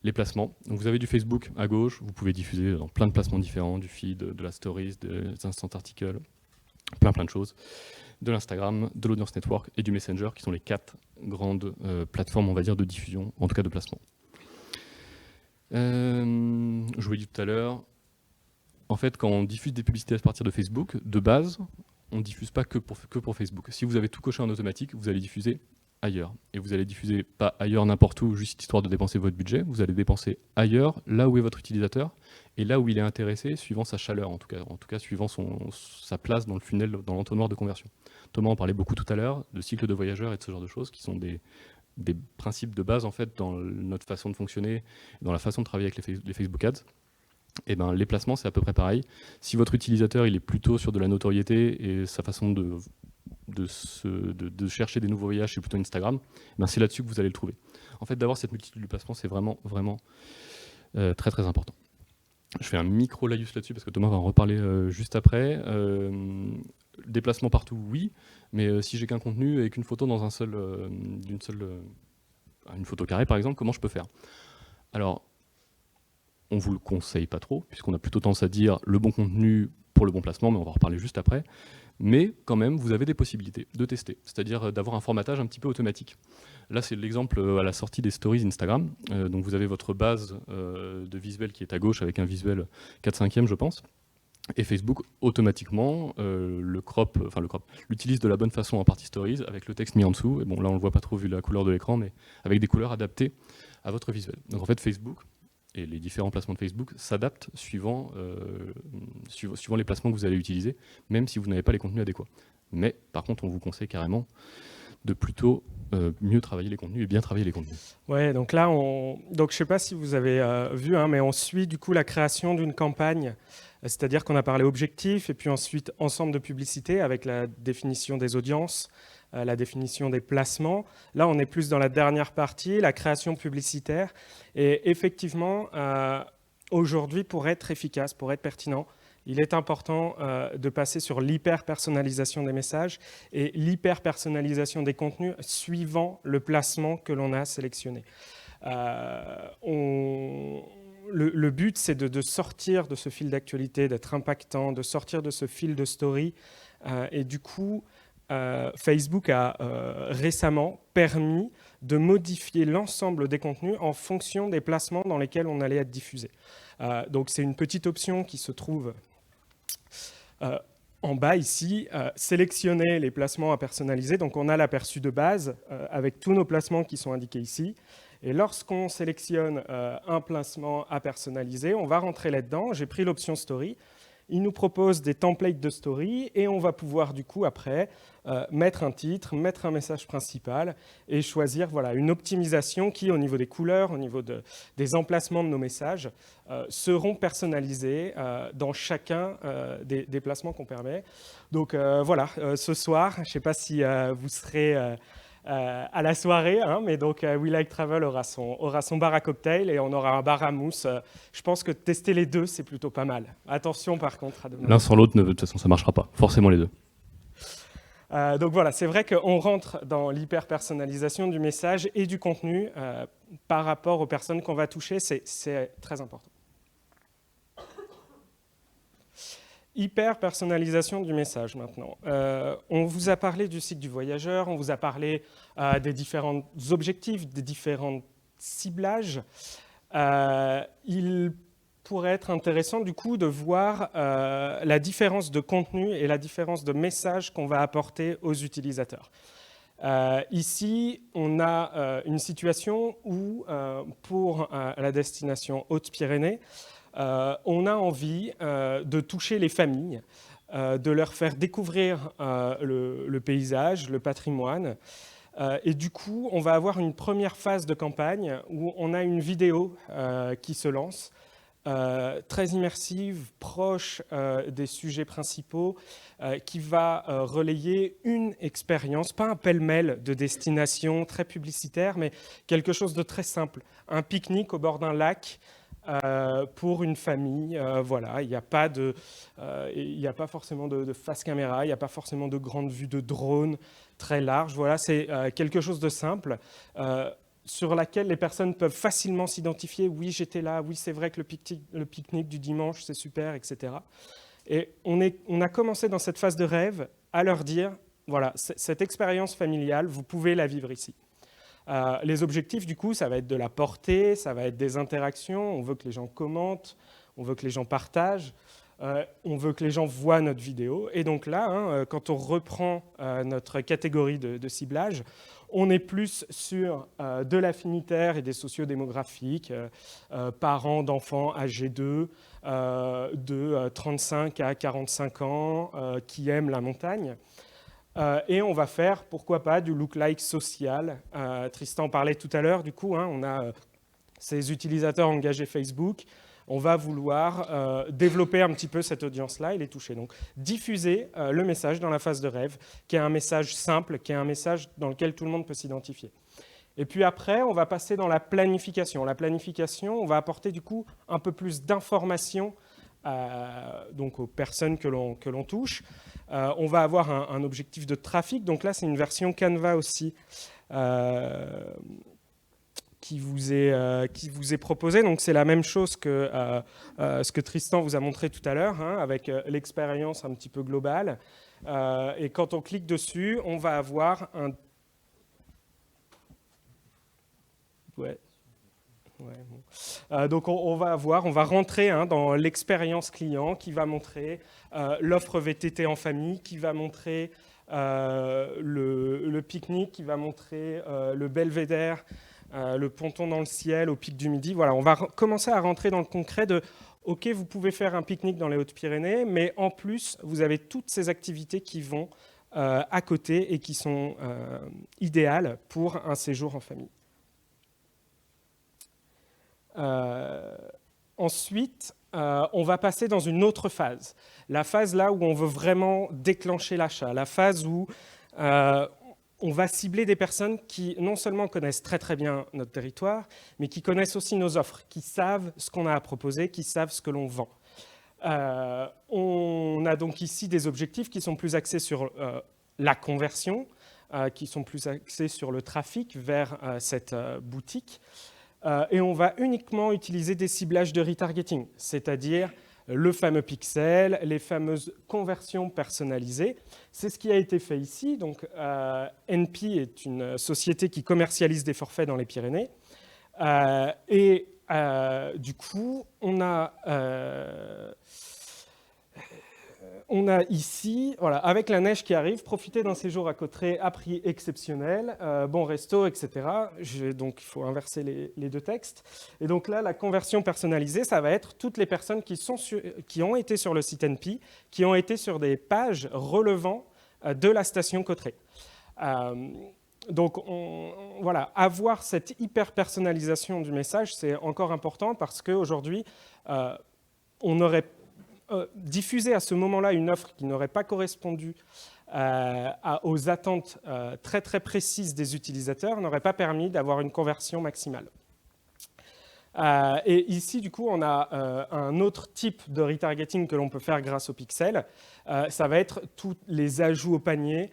les placements. Donc vous avez du Facebook à gauche, vous pouvez diffuser dans plein de placements différents, du feed, de la stories, des instant articles, plein de choses, de l'Instagram, de l'audience network et du Messenger, qui sont les 4 grandes plateformes, on va dire, de diffusion, en tout cas de placement. Je vous l'ai dit tout à l'heure, en fait, quand on diffuse des publicités à partir de Facebook, de base, on ne diffuse pas que pour Facebook. Si vous avez tout coché en automatique, vous allez diffuser ailleurs. Et vous allez diffuser pas ailleurs n'importe où, juste histoire de dépenser votre budget. Vous allez dépenser ailleurs, là où est votre utilisateur, et là où il est intéressé, suivant sa chaleur, en tout cas suivant sa place dans le funnel, dans l'entonnoir de conversion. Thomas en parlait beaucoup tout à l'heure, de cycle de voyageurs et de ce genre de choses, qui sont des principes de base en fait dans notre façon de fonctionner, dans la façon de travailler avec les Facebook Ads. Et ben, les placements, c'est à peu près pareil. Si votre utilisateur il est plutôt sur de la notoriété et sa façon de chercher des nouveaux voyages, c'est plutôt Instagram, ben c'est là-dessus que vous allez le trouver. En fait, d'avoir cette multitude de placements, c'est vraiment, vraiment très, très important. Je fais un micro laïus là-dessus parce que Thomas va en reparler juste après. Des placements partout, oui, mais si j'ai qu'un contenu et qu'une photo dans une photo carrée, par exemple, comment je peux faire? Alors, on ne vous le conseille pas trop, puisqu'on a plutôt tendance à dire le bon contenu pour le bon placement, mais on va en reparler juste après. Mais quand même, vous avez des possibilités de tester, c'est-à-dire d'avoir un formatage un petit peu automatique. Là, c'est l'exemple à la sortie des stories Instagram. Donc vous avez votre base de visuel qui est à gauche avec un visuel 4/5e, je pense. Et Facebook, automatiquement, l'utilise de la bonne façon en partie stories avec le texte mis en dessous. Et bon, là, on ne le voit pas trop vu la couleur de l'écran, mais avec des couleurs adaptées à votre visuel. Donc en fait, Facebook et les différents placements de Facebook s'adaptent suivant les placements que vous allez utiliser, même si vous n'avez pas les contenus adéquats. Mais par contre, on vous conseille carrément de plutôt mieux travailler les contenus et bien travailler les contenus. Ouais, donc là, donc je sais pas si vous avez vu, hein, mais on suit du coup la création d'une campagne, c'est-à-dire qu'on a parlé objectif et puis ensuite ensemble de publicité avec la définition des audiences, la définition des placements. Là, on est plus dans la dernière partie, la création publicitaire. Et effectivement, aujourd'hui, pour être efficace, pour être pertinent, il est important de passer sur l'hyper-personnalisation des messages et l'hyper-personnalisation des contenus suivant le placement que l'on a sélectionné. Le but, c'est de sortir de ce fil d'actualité, d'être impactant, de sortir de ce fil de story. Et du coup, Facebook a récemment permis de modifier l'ensemble des contenus en fonction des placements dans lesquels on allait être diffusé. Donc c'est une petite option qui se trouve en bas ici, sélectionner les placements à personnaliser. Donc on a l'aperçu de base avec tous nos placements qui sont indiqués ici. Et lorsqu'on sélectionne un placement à personnaliser, on va rentrer là-dedans. J'ai pris l'option Story. Il nous propose des templates de story et on va pouvoir du coup après mettre un titre, mettre un message principal et choisir voilà, une optimisation qui au niveau des couleurs, au niveau des emplacements de nos messages seront personnalisés dans chacun des placements qu'on permet. Donc voilà, ce soir, je ne sais pas si vous serez à la soirée, hein, mais donc We Like Travel aura son bar à cocktail et on aura un bar à mousse. Je pense que tester les deux, c'est plutôt pas mal. Attention par contre à demain. L'un sans l'autre, de toute façon, ça ne marchera pas. Forcément les deux. Donc voilà, c'est vrai qu'on rentre dans l'hyper-personnalisation du message et du contenu par rapport aux personnes qu'on va toucher, c'est très important. Hyper-personnalisation du message maintenant. On vous a parlé du cycle du voyageur, on vous a parlé des différents objectifs, des différents ciblages. Il pourrait être intéressant du coup de voir la différence de contenu et la différence de message qu'on va apporter aux utilisateurs. Ici, on a une situation où pour la destination Hautes-Pyrénées, on a envie de toucher les familles, de leur faire découvrir le paysage, le patrimoine. Et du coup, on va avoir une première phase de campagne où on a une vidéo qui se lance, très immersive, proche des sujets principaux, qui va relayer une expérience, pas un pêle-mêle de destination très publicitaire, mais quelque chose de très simple. Un pique-nique au bord d'un lac, pour une famille, voilà, il n'y a pas forcément de face caméra, il n'y a pas forcément de grande vue de drone très large, voilà, c'est quelque chose de simple sur laquelle les personnes peuvent facilement s'identifier, oui j'étais là, oui c'est vrai que le pique-nique du dimanche c'est super, etc. Et on a commencé dans cette phase de rêve à leur dire, voilà, cette expérience familiale, vous pouvez la vivre ici. Les objectifs, du coup, ça va être de la portée, ça va être des interactions, on veut que les gens commentent, on veut que les gens partagent, on veut que les gens voient notre vidéo. Et donc là, hein, quand on reprend notre catégorie de ciblage, on est plus sur de l'affinitaire et des sociodémographiques, parents d'enfants âgés de 35 à 45 ans qui aiment la montagne. Et on va faire, pourquoi pas, du look-like social. Tristan parlait tout à l'heure, du coup, hein, on a ces utilisateurs engagés Facebook. On va vouloir développer un petit peu cette audience-là et les toucher. Donc, diffuser le message dans la phase de rêve, qui est un message simple, qui est un message dans lequel tout le monde peut s'identifier. Et puis après, on va passer dans la planification. La planification, on va apporter du coup un peu plus d'informations donc aux personnes que l'on touche. On va avoir un objectif de trafic. Donc là, c'est une version Canva aussi qui vous est proposée. Donc c'est la même chose que ce que Tristan vous a montré tout à l'heure, hein, avec l'expérience un petit peu globale. Et quand on clique dessus, on va avoir un... Ouais. Ouais, bon. Donc on va rentrer hein, dans l'expérience client qui va montrer l'offre VTT en famille, qui va montrer le pique-nique, qui va montrer le belvédère, le ponton dans le ciel au pic du Midi. Voilà, on va commencer à rentrer dans le concret de OK, vous pouvez faire un pique-nique dans les Hautes-Pyrénées, mais en plus, vous avez toutes ces activités qui vont à côté et qui sont idéales pour un séjour en famille. Ensuite, on va passer dans une autre phase. La phase là où on veut vraiment déclencher l'achat. La phase où on va cibler des personnes qui non seulement connaissent très très bien notre territoire, mais qui connaissent aussi nos offres, qui savent ce qu'on a à proposer, qui savent ce que l'on vend. On a donc ici des objectifs qui sont plus axés sur la conversion, qui sont plus axés sur le trafic vers cette boutique. Et on va uniquement utiliser des ciblages de retargeting, c'est-à-dire le fameux pixel, les fameuses conversions personnalisées. C'est ce qui a été fait ici. Donc, NP est une société qui commercialise des forfaits dans les Pyrénées. Du coup, on a ici, voilà, avec la neige qui arrive, profiter d'un séjour à Cauterets à prix exceptionnel, bon resto, etc. Donc, il faut inverser les deux textes. Et donc là, la conversion personnalisée, ça va être toutes les personnes qui ont été sur le site NP, qui ont été sur des pages relevant de la station Cauterets. Donc, voilà, avoir cette hyper-personnalisation du message, c'est encore important parce qu'aujourd'hui, on aurait diffuser à ce moment-là une offre qui n'aurait pas correspondu aux attentes très très précises des utilisateurs n'aurait pas permis d'avoir une conversion maximale. Et ici, du coup, on a un autre type de retargeting que l'on peut faire grâce au pixel. Ça va être tous les ajouts au panier,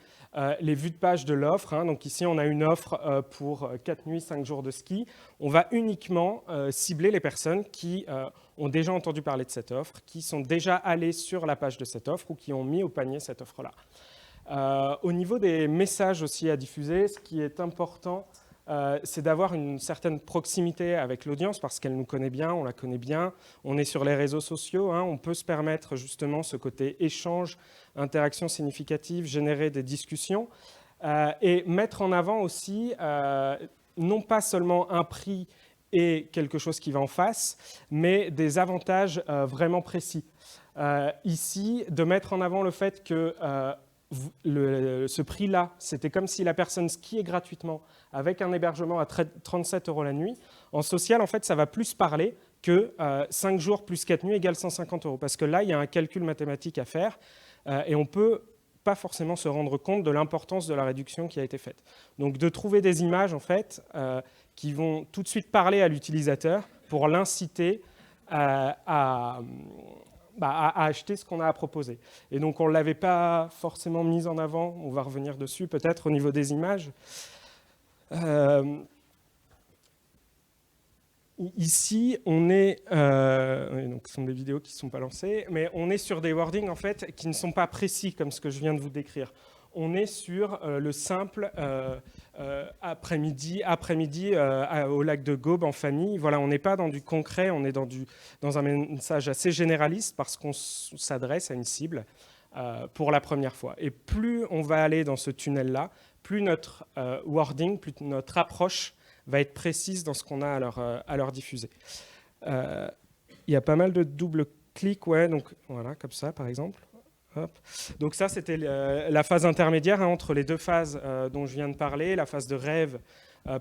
les vues de page de l'offre. Hein. Donc ici, on a une offre pour 4 nuits, 5 jours de ski. On va uniquement cibler les personnes qui ont déjà entendu parler de cette offre, qui sont déjà allées sur la page de cette offre ou qui ont mis au panier cette offre-là. Au niveau des messages aussi à diffuser, ce qui est important, c'est d'avoir une certaine proximité avec l'audience parce qu'elle nous connaît bien, on la connaît bien, on est sur les réseaux sociaux, hein, on peut se permettre justement ce côté échange, interaction significative, générer des discussions et mettre en avant aussi non pas seulement un prix et quelque chose qui va en face, mais des avantages vraiment précis. Ici, de mettre en avant le fait que ce prix-là, c'était comme si la personne skiait gratuitement avec un hébergement à 37 € la nuit. En social, en fait, ça va plus parler que 5 jours plus 4 nuits égale 150 €. Parce que là, il y a un calcul mathématique à faire et on ne peut pas forcément se rendre compte de l'importance de la réduction qui a été faite. Donc, de trouver des images, en fait, qui vont tout de suite parler à l'utilisateur pour l'inciter à acheter ce qu'on a à proposer. Et donc, on ne l'avait pas forcément mis en avant, on va revenir dessus peut-être au niveau des images. Ici, on est, donc ce sont des vidéos qui ne sont pas lancées, mais on est sur des wordings en fait, qui ne sont pas précis comme ce que je viens de vous décrire. On est sur le simple après-midi au lac de Gaume en famille. Voilà, on n'est pas dans du concret, on est dans un message assez généraliste parce qu'on s'adresse à une cible pour la première fois. Et plus on va aller dans ce tunnel-là, plus notre wording, plus notre approche va être précise dans ce qu'on a à leur diffuser. Il y a pas mal de double clics, ouais, donc voilà, comme ça par exemple. Hop. Donc ça, c'était la phase intermédiaire hein, entre les deux phases dont je viens de parler, la phase de rêve,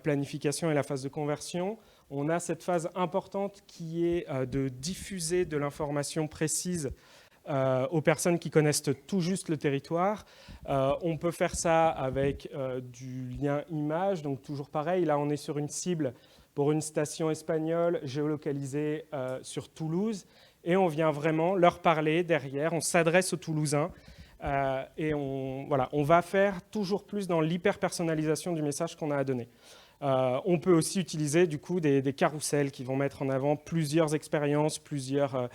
planification et la phase de conversion. On a cette phase importante qui est de diffuser de l'information précise aux personnes qui connaissent tout juste le territoire. On peut faire ça avec du lien image, donc toujours pareil, là on est sur une cible pour une station espagnole géolocalisée sur Toulouse, et on vient vraiment leur parler derrière, on s'adresse aux Toulousains, et on va faire toujours plus dans l'hyper-personnalisation du message qu'on a à donner. On peut aussi utiliser du coup des carousels qui vont mettre en avant plusieurs expériences, plusieurs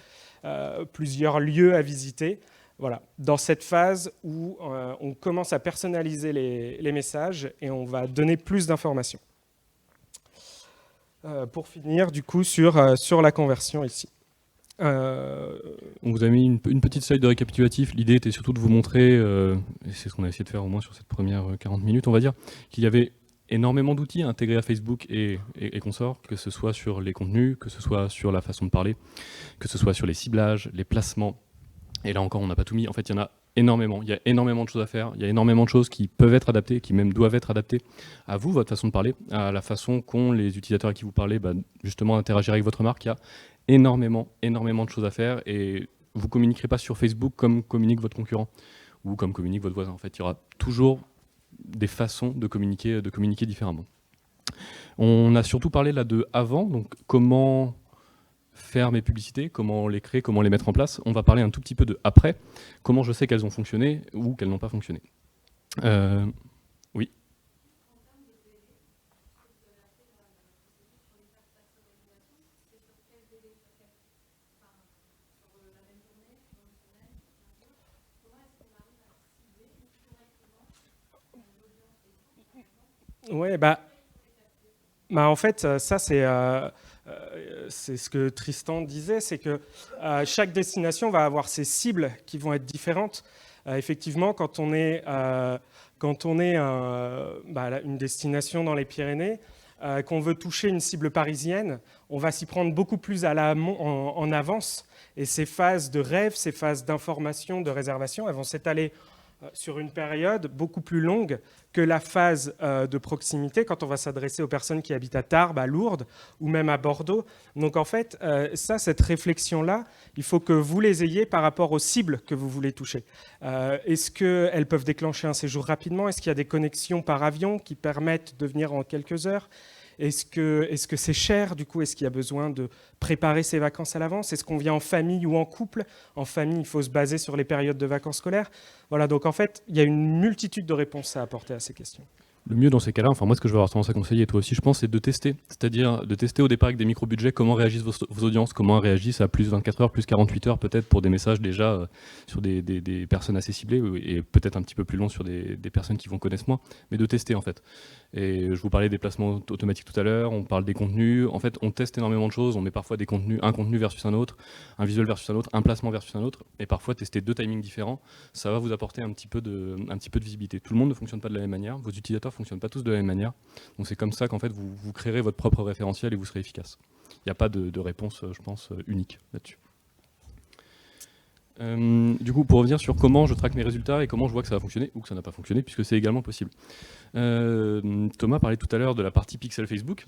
lieux à visiter. Voilà, dans cette phase où on commence à personnaliser les messages et on va donner plus d'informations. Pour finir, du coup, sur la conversion ici. On vous a mis une petite slide de récapitulatif. L'idée était surtout de vous montrer, et c'est ce qu'on a essayé de faire au moins sur cette première 40 minutes, on va dire, qu'il y avait énormément d'outils intégrés à Facebook et consorts, que ce soit sur les contenus, que ce soit sur la façon de parler, que ce soit sur les ciblages, les placements. Et là encore, on n'a pas tout mis. En fait, il y en a énormément. Il y a énormément de choses à faire. Il y a énormément de choses qui peuvent être adaptées, qui même doivent être adaptées à vous, votre façon de parler, à la façon qu'ont les utilisateurs à qui vous parlez, justement interagir avec votre marque. Il y a énormément de choses à faire et vous ne communiquerez pas sur Facebook comme communique votre concurrent ou comme communique votre voisin. En fait, il y aura toujours des façons de communiquer différemment. On a surtout parlé là de avant, donc comment faire mes publicités, comment les créer, comment les mettre en place. On va parler un tout petit peu de après, comment je sais qu'elles ont fonctionné ou qu'elles n'ont pas fonctionné. Oui. Oui, en fait, ça c'est ce que Tristan disait, c'est que chaque destination va avoir ses cibles qui vont être différentes. Effectivement, quand on est une destination dans les Pyrénées, qu'on veut toucher une cible parisienne, on va s'y prendre beaucoup plus en avance. Et ces phases de rêve, ces phases d'information, de réservation, elles vont s'étaler sur une période beaucoup plus longue que la phase de proximité quand on va s'adresser aux personnes qui habitent à Tarbes, à Lourdes ou même à Bordeaux. Donc en fait, cette réflexion-là, il faut que vous les ayez par rapport aux cibles que vous voulez toucher. Est-ce qu'elles peuvent déclencher un séjour rapidement? Est-ce qu'il y a des connexions par avion qui permettent de venir en quelques heures? Est-ce que c'est cher, du coup? Est-ce qu'il y a besoin de préparer ses vacances à l'avance? Est-ce qu'on vient en famille ou en couple? En famille, il faut se baser sur les périodes de vacances scolaires. Voilà, donc en fait, il y a une multitude de réponses à apporter à ces questions. Le mieux dans ces cas-là, enfin moi ce que je vais avoir tendance à conseiller, et toi aussi je pense, c'est de tester. C'est-à-dire de tester au départ avec des micro-budgets comment réagissent vos audiences, comment elles réagissent à plus 24 heures, plus 48 heures peut-être pour des messages déjà sur des personnes assez ciblées et peut-être un petit peu plus long sur des personnes qui vont connaître moins, mais de tester en fait. Et je vous parlais des placements automatiques tout à l'heure, on parle des contenus, en fait on teste énormément de choses, on met parfois des contenus, un contenu versus un autre, un visuel versus un autre, un placement versus un autre, et parfois tester deux timings différents, ça va vous apporter un petit peu de visibilité. Tout le monde ne fonctionne pas de la même manière, vos utilisateurs ne fonctionnent pas tous de la même manière, donc c'est comme ça qu'en fait vous créerez votre propre référentiel et vous serez efficace. Il n'y a pas de réponse, je pense, unique là-dessus. Du coup, pour revenir sur comment je traque mes résultats et comment je vois que ça va fonctionner ou que ça n'a pas fonctionné, puisque c'est également possible. Thomas parlait tout à l'heure de la partie pixel Facebook.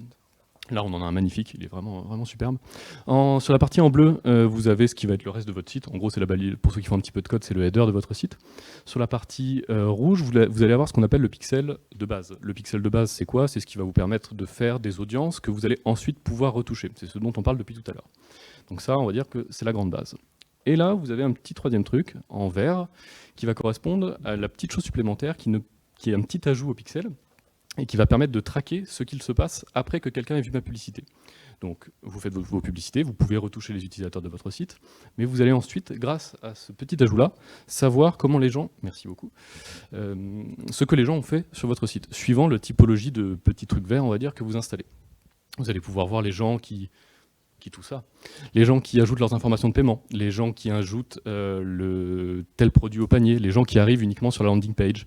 Là, on en a un magnifique, il est vraiment superbe. Sur la partie en bleu, vous avez ce qui va être le reste de votre site. En gros, c'est la balise, pour ceux qui font un petit peu de code, c'est le header de votre site. Sur la partie rouge, vous allez avoir ce qu'on appelle le pixel de base. Le pixel de base, c'est quoi? C'est ce qui va vous permettre de faire des audiences que vous allez ensuite pouvoir retoucher. C'est ce dont on parle depuis tout à l'heure. Donc ça, on va dire que c'est la grande base. Et là, vous avez un petit troisième truc en vert qui va correspondre à la petite chose supplémentaire qui est un petit ajout au pixel et qui va permettre de traquer ce qu'il se passe après que quelqu'un ait vu ma publicité. Donc, vous faites vos publicités, vous pouvez retoucher les utilisateurs de votre site, mais vous allez ensuite, grâce à ce petit ajout-là, savoir comment les gens, merci beaucoup, ce que les gens ont fait sur votre site, suivant le typologie de petits trucs verts, on va dire, que vous installez. Vous allez pouvoir voir les gens qui tout ça. Les gens qui ajoutent leurs informations de paiement, les gens qui ajoutent le tel produit au panier, les gens qui arrivent uniquement sur la landing page,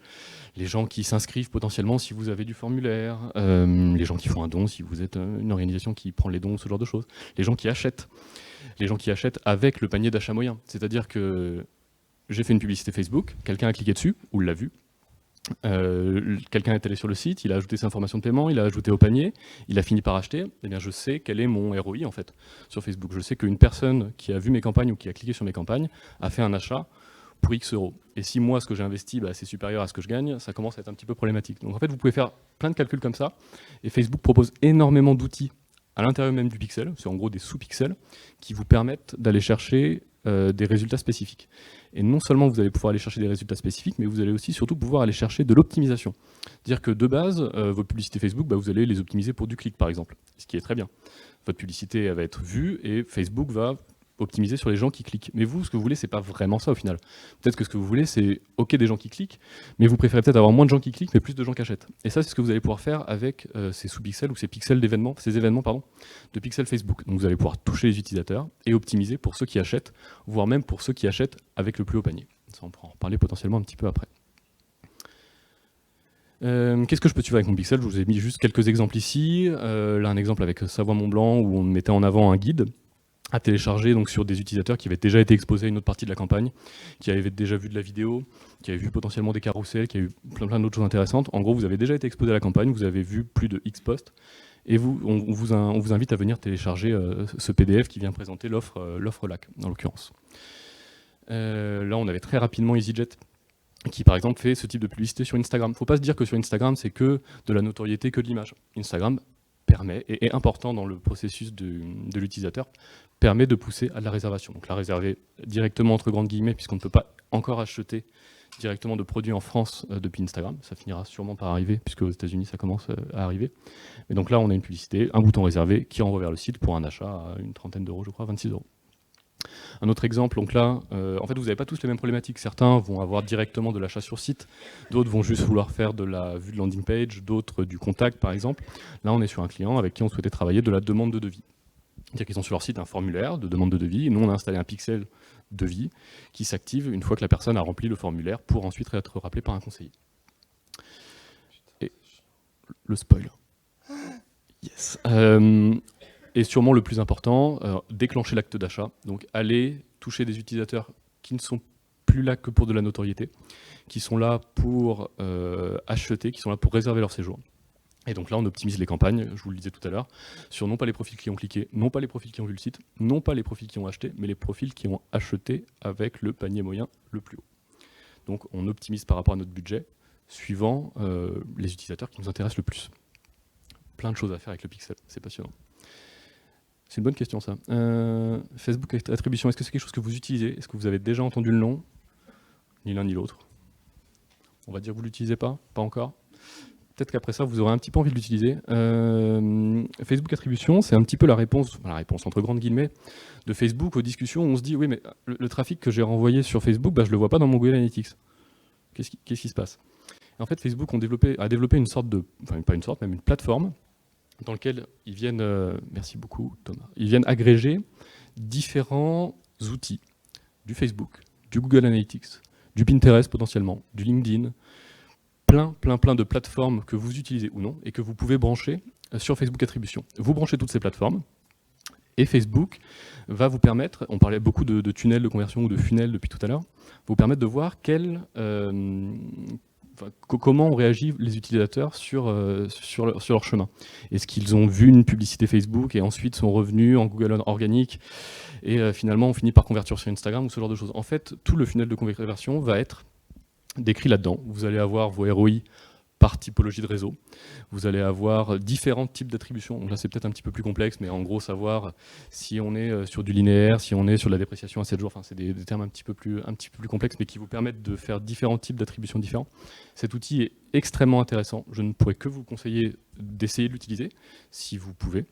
les gens qui s'inscrivent potentiellement si vous avez du formulaire, les gens qui font un don si vous êtes une organisation qui prend les dons, ce genre de choses, les gens qui achètent avec le panier d'achat moyen. C'est-à-dire que j'ai fait une publicité Facebook, quelqu'un a cliqué dessus, ou l'a vu, quelqu'un est allé sur le site, il a ajouté ses informations de paiement, il a ajouté au panier, il a fini par acheter, eh bien je sais quel est mon ROI en fait sur Facebook. Je sais qu'une personne qui a vu mes campagnes ou qui a cliqué sur mes campagnes a fait un achat pour X euros. Et si moi ce que j'ai investi c'est supérieur à ce que je gagne, ça commence à être un petit peu problématique. Donc en fait vous pouvez faire plein de calculs comme ça, et Facebook propose énormément d'outils à l'intérieur même du pixel, c'est en gros des sous-pixels, qui vous permettent d'aller chercher des résultats spécifiques. Et non seulement vous allez pouvoir aller chercher des résultats spécifiques, mais vous allez aussi surtout pouvoir aller chercher de l'optimisation. C'est-à-dire que de base, vos publicités Facebook, vous allez les optimiser pour du clic par exemple, ce qui est très bien. Votre publicité elle va être vue et Facebook va optimiser sur les gens qui cliquent. Mais vous, ce que vous voulez, c'est pas vraiment ça au final. Peut-être que ce que vous voulez, c'est ok des gens qui cliquent, mais vous préférez peut-être avoir moins de gens qui cliquent, mais plus de gens qui achètent. Et ça, c'est ce que vous allez pouvoir faire avec ces sous-pixels ou ces pixels d'événements, ces événements de pixels Facebook. Donc vous allez pouvoir toucher les utilisateurs et optimiser pour ceux qui achètent, voire même pour ceux qui achètent avec le plus haut panier. Ça, on pourra en parler potentiellement un petit peu après. Qu'est-ce que je peux suivre avec mon pixel? Je vous ai mis juste quelques exemples ici. Là, un exemple avec Savoie Mont Blanc où on mettait en avant un guide. à télécharger donc, sur des utilisateurs qui avaient déjà été exposés à une autre partie de la campagne, qui avaient déjà vu de la vidéo, qui avaient vu potentiellement des carousels, qui avaient eu plein d'autres choses intéressantes. En gros, vous avez déjà été exposé à la campagne, vous avez vu plus de X posts, et on vous invite à venir télécharger ce PDF qui vient présenter l'offre LAC, en l'occurrence. Là, on avait très rapidement EasyJet, qui par exemple fait ce type de publicité sur Instagram. Il ne faut pas se dire que sur Instagram, c'est que de la notoriété, que de l'image. Instagram permet, et est important dans le processus de l'utilisateur, permet de pousser à de la réservation. Donc la réserver directement entre grandes guillemets, puisqu'on ne peut pas encore acheter directement de produits en France depuis Instagram. Ça finira sûrement par arriver, puisque aux États-Unis ça commence à arriver. Mais donc là, on a une publicité, un bouton réservé qui renvoie vers le site pour un achat à une trentaine d'euros, je crois, 26 €. Un autre exemple, donc là, en fait, vous n'avez pas tous les mêmes problématiques. Certains vont avoir directement de l'achat sur site, d'autres vont juste vouloir faire de la vue de landing page, d'autres du contact, par exemple. Là, on est sur un client avec qui on souhaitait travailler de la demande de devis. C'est-à-dire qu'ils ont sur leur site un formulaire de demande de devis, et nous, on a installé un pixel devis qui s'active une fois que la personne a rempli le formulaire pour ensuite être rappelée par un conseiller. Et le spoil. Yes. Et sûrement le plus important, déclencher l'acte d'achat. Donc aller toucher des utilisateurs qui ne sont plus là que pour de la notoriété, qui sont là pour acheter, qui sont là pour réserver leur séjour. Et donc là, on optimise les campagnes, je vous le disais tout à l'heure, sur non pas les profils qui ont cliqué, non pas les profils qui ont vu le site, non pas les profils qui ont acheté, mais les profils qui ont acheté avec le panier moyen le plus haut. Donc on optimise par rapport à notre budget, suivant les utilisateurs qui nous intéressent le plus. Plein de choses à faire avec le pixel, c'est passionnant. C'est une bonne question ça. Facebook attribution, est-ce que c'est quelque chose que vous utilisez? Est-ce que vous avez déjà entendu le nom? Ni l'un ni l'autre. On va dire que vous ne l'utilisez pas? Pas encore? Peut-être qu'après ça, vous aurez un petit peu envie de l'utiliser. Facebook Attribution, c'est un petit peu la réponse entre grandes guillemets, de Facebook aux discussions où on se dit, oui, mais le trafic que j'ai renvoyé sur Facebook, je ne le vois pas dans mon Google Analytics. Qu'est-ce qui se passe? Et en fait, Facebook a développé une sorte de, enfin pas une sorte, même une plateforme dans laquelle ils viennent, merci beaucoup Thomas, ils viennent agréger différents outils du Facebook, du Google Analytics, du Pinterest potentiellement, du LinkedIn, plein de plateformes que vous utilisez ou non et que vous pouvez brancher sur Facebook Attribution. Vous branchez toutes ces plateformes et Facebook va vous permettre, on parlait beaucoup de tunnels de conversion ou de funnels depuis tout à l'heure, vous permettre de voir comment ont réagi les utilisateurs sur leur chemin. Est-ce qu'ils ont vu une publicité Facebook et ensuite sont revenus en Google organique et finalement ont fini par convertir sur Instagram ou ce genre de choses. En fait, tout le funnel de conversion va être décrit là-dedans. Vous allez avoir vos ROI par typologie de réseau. Vous allez avoir différents types d'attributions. Donc là, c'est peut-être un petit peu plus complexe, mais en gros, savoir si on est sur du linéaire, si on est sur de la dépréciation à 7 jours. Enfin, c'est des termes un petit peu plus complexes, mais qui vous permettent de faire différents types d'attributions différents. Cet outil est extrêmement intéressant. Je ne pourrais que vous conseiller d'essayer de l'utiliser, si vous pouvez.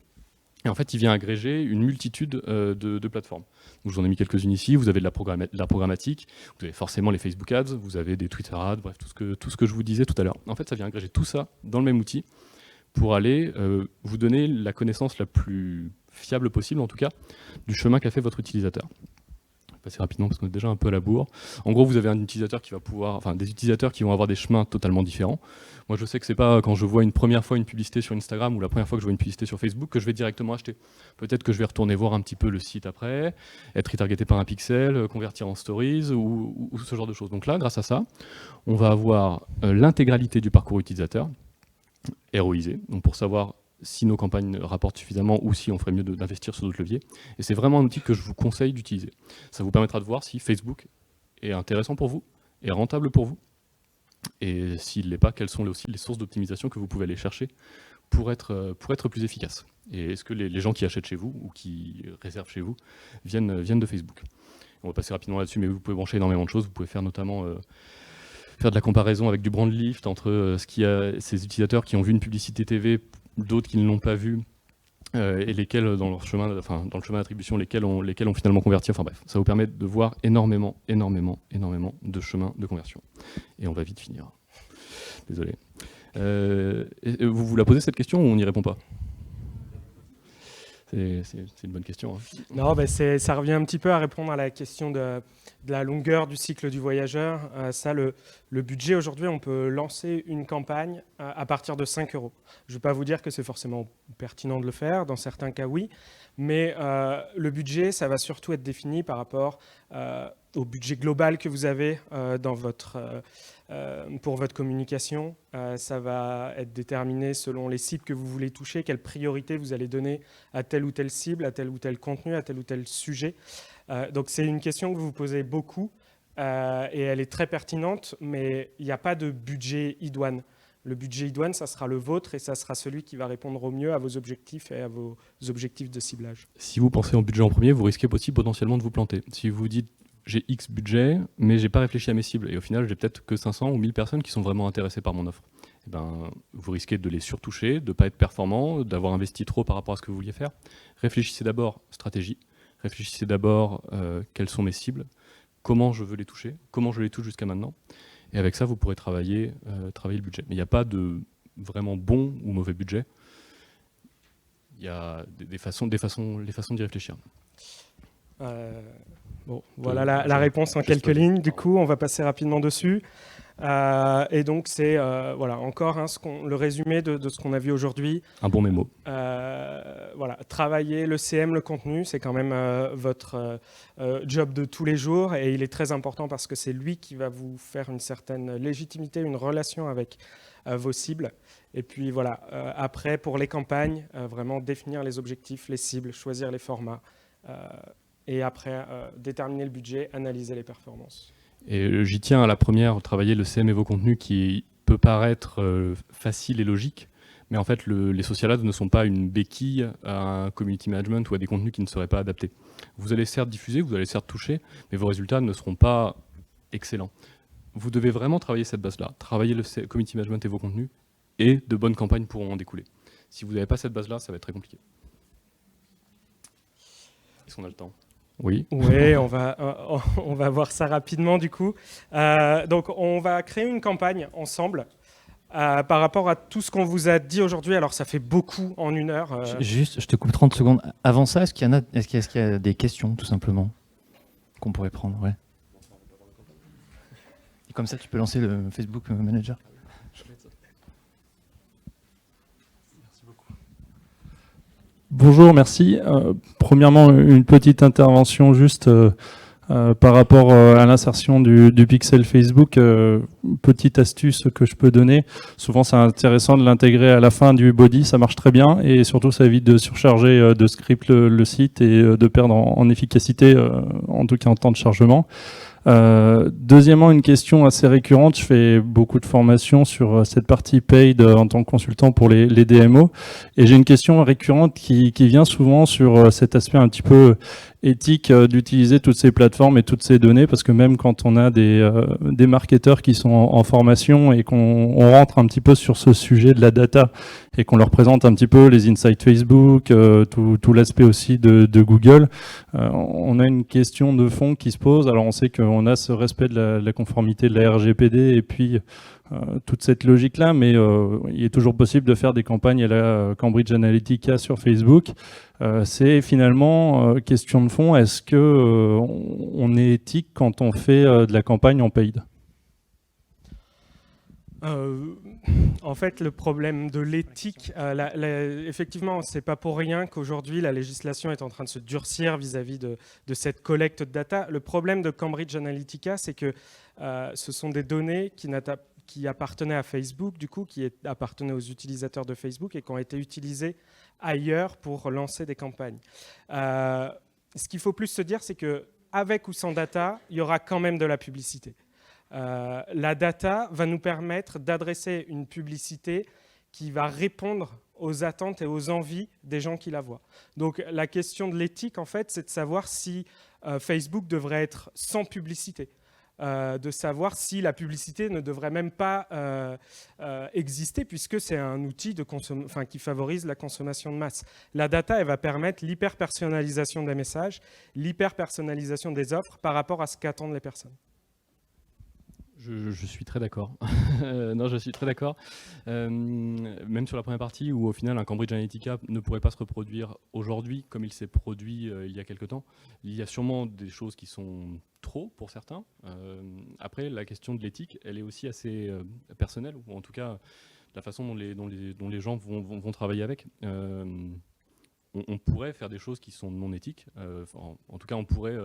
Et en fait, il vient agréger une multitude de plateformes. Donc, j'en ai mis quelques-unes ici. Vous avez de la programmatique, vous avez forcément les Facebook Ads, vous avez des Twitter Ads, bref, tout ce que je vous disais tout à l'heure. En fait, ça vient agréger tout ça dans le même outil pour aller vous donner la connaissance la plus fiable possible, en tout cas, du chemin qu'a fait votre utilisateur. Je vais passer rapidement parce qu'on est déjà un peu à la bourre. En gros, vous avez un utilisateur qui va pouvoir, enfin, des utilisateurs qui vont avoir des chemins totalement différents. Moi, je sais que c'est pas quand je vois une première fois une publicité sur Instagram ou la première fois que je vois une publicité sur Facebook que je vais directement acheter. Peut-être que je vais retourner voir un petit peu le site après, être retargeté par un pixel, convertir en stories ou ce genre de choses. Donc là, grâce à ça, on va avoir l'intégralité du parcours utilisateur héroïsé, donc pour savoir si nos campagnes rapportent suffisamment ou si on ferait mieux d'investir sur d'autres leviers. Et c'est vraiment un outil que je vous conseille d'utiliser. Ça vous permettra de voir si Facebook est intéressant pour vous, est rentable pour vous, et s'il ne l'est pas, quelles sont aussi les sources d'optimisation que vous pouvez aller chercher pour être plus efficace. Et est-ce que les gens qui achètent chez vous ou qui réservent chez vous viennent de Facebook? On va passer rapidement là-dessus, mais vous pouvez brancher énormément de choses. Vous pouvez faire notamment faire de la comparaison avec du brand lift entre ces utilisateurs qui ont vu une publicité TV, d'autres qui ne l'ont pas vue, et lesquels dans le chemin d'attribution, lesquels ont finalement converti. Enfin bref, ça vous permet de voir énormément de chemins de conversion. Et on va vite finir. Désolé. Vous la posez cette question ou on n'y répond pas? C'est une bonne question. Hein. Non, ça revient un petit peu à répondre à la question de la longueur du cycle du voyageur. Le budget, aujourd'hui, on peut lancer une campagne à partir de 5 €. Je ne vais pas vous dire que c'est forcément pertinent de le faire. Dans certains cas, oui. Mais le budget, ça va surtout être défini par rapport au budget global que vous avez pour votre communication. Ça va être déterminé selon les cibles que vous voulez toucher, quelle priorité vous allez donner à telle ou telle cible, à tel ou tel contenu, à tel ou tel sujet. Donc c'est une question que vous posez beaucoup et elle est très pertinente, mais il n'y a pas de budget idoine. Le budget idoine, ça sera le vôtre et ça sera celui qui va répondre au mieux à vos objectifs et à vos objectifs de ciblage. Si vous pensez en budget en premier, vous risquez aussi potentiellement de vous planter. Si vous dites j'ai X budget, mais j'ai pas réfléchi à mes cibles et au final j'ai peut-être que 500 ou 1000 personnes qui sont vraiment intéressées par mon offre, et vous risquez de les surtoucher, de ne pas être performant, d'avoir investi trop par rapport à ce que vous vouliez faire. Réfléchissez d'abord stratégie, réfléchissez d'abord quelles sont mes cibles, comment je veux les toucher, comment je les touche jusqu'à maintenant. Et avec ça, vous pourrez travailler le budget. Mais il n'y a pas de vraiment bon ou mauvais budget. Il y a les façons d'y réfléchir. Voilà la réponse en quelques lignes. Du coup, on va passer rapidement dessus. Et donc, c'est encore le résumé de ce qu'on a vu aujourd'hui. Un bon mémo. Travailler le CM, le contenu, c'est quand même votre job de tous les jours et il est très important parce que c'est lui qui va vous faire une certaine légitimité, une relation avec vos cibles. Et puis après, pour les campagnes, vraiment définir les objectifs, les cibles, choisir les formats et après, déterminer le budget, analyser les performances. Et j'y tiens à la première, travailler le CM et vos contenus qui peut paraître facile et logique, mais en fait les social ads ne sont pas une béquille à un community management ou à des contenus qui ne seraient pas adaptés. Vous allez certes diffuser, vous allez certes toucher, mais vos résultats ne seront pas excellents. Vous devez vraiment travailler cette base-là, travailler le community management et vos contenus, et de bonnes campagnes pourront en découler. Si vous n'avez pas cette base-là, ça va être très compliqué. Est-ce qu'on a le temps ? Oui. Oui, on va voir ça rapidement du coup. Donc on va créer une campagne ensemble par rapport à tout ce qu'on vous a dit aujourd'hui. Alors ça fait beaucoup en 1 heure. Juste, je te coupe 30 secondes. Avant ça, est-ce qu'il y a des questions tout simplement qu'on pourrait prendre, ouais. Et comme ça, tu peux lancer le Facebook Manager. Bonjour, merci. Premièrement, une petite intervention juste par rapport à l'insertion du pixel Facebook. Petite astuce que je peux donner. Souvent, c'est intéressant de l'intégrer à la fin du body, ça marche très bien. Et surtout, ça évite de surcharger de script le site et de perdre en efficacité, en tout cas en temps de chargement. Deuxièmement, une question assez récurrente, je fais beaucoup de formations sur cette partie paid en tant que consultant pour les DMO et j'ai une question récurrente qui vient souvent sur cet aspect un petit peu éthique d'utiliser toutes ces plateformes et toutes ces données parce que même quand on a des marketeurs qui sont en formation et qu'on rentre un petit peu sur ce sujet de la data et qu'on leur présente un petit peu les insights Facebook, tout l'aspect aussi de Google, on a une question de fond qui se pose. Alors on sait qu'on a ce respect de la conformité de la RGPD et puis toute cette logique-là, mais il est toujours possible de faire des campagnes à la Cambridge Analytica sur Facebook. C'est finalement question de fond, est-ce que on est éthique quand on fait de la campagne en paid ? En fait, le problème de l'éthique, effectivement, c'est pas pour rien qu'aujourd'hui la législation est en train de se durcir vis-à-vis de cette collecte de data. Le problème de Cambridge Analytica, c'est que ce sont des données qui appartenaient à Facebook, du coup, qui appartenaient aux utilisateurs de Facebook et qui ont été utilisées ailleurs pour lancer des campagnes. Ce qu'il faut plus se dire, c'est qu'avec ou sans data, il y aura quand même de la publicité. La data va nous permettre d'adresser une publicité qui va répondre aux attentes et aux envies des gens qui la voient. Donc la question de l'éthique, en fait, c'est de savoir si Facebook devrait être sans publicité. De savoir si la publicité ne devrait même pas exister puisque c'est un outil qui favorise la consommation de masse. La data, elle va permettre l'hyper-personnalisation des messages, l'hyper-personnalisation des offres par rapport à ce qu'attendent les personnes. Je suis très d'accord. Non, je suis très d'accord. Même sur la première partie, où au final, un Cambridge Analytica ne pourrait pas se reproduire aujourd'hui comme il s'est produit il y a quelque temps. Il y a sûrement des choses qui sont trop pour certains. Après, la question de l'éthique, elle est aussi assez personnelle, ou en tout cas, la façon dont les gens vont travailler avec. On pourrait faire des choses qui sont non éthiques. En tout cas, on pourrait...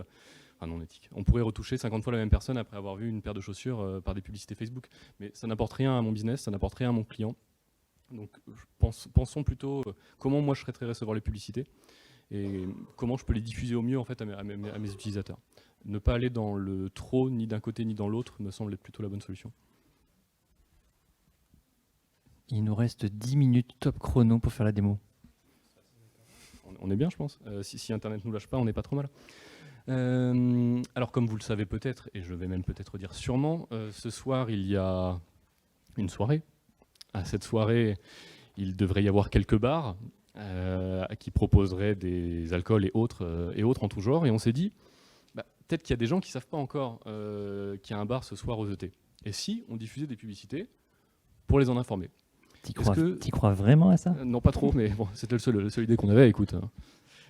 non éthique. On pourrait retoucher 50 fois la même personne après avoir vu une paire de chaussures par des publicités Facebook. Mais ça n'apporte rien à mon business, ça n'apporte rien à mon client. Donc pensons plutôt comment moi je souhaiterais recevoir les publicités et comment je peux les diffuser au mieux en fait, à mes utilisateurs. Ne pas aller dans le trop, ni d'un côté ni dans l'autre, me semble être plutôt la bonne solution. Il nous reste 10 minutes top chrono pour faire la démo. On est bien, je pense. Si Internet ne nous lâche pas, on n'est pas trop mal. Alors comme vous le savez peut-être, et je vais même peut-être dire sûrement, ce soir il y a une soirée. À cette soirée, il devrait y avoir quelques bars qui proposeraient des alcools et autres en tout genre. Et on s'est dit, peut-être qu'il y a des gens qui ne savent pas encore qu'il y a un bar ce soir aux ET. Et si on diffusait des publicités pour les en informer? T'y crois vraiment à ça? Non, pas trop, mais bon, c'était le seul idée qu'on avait, écoute.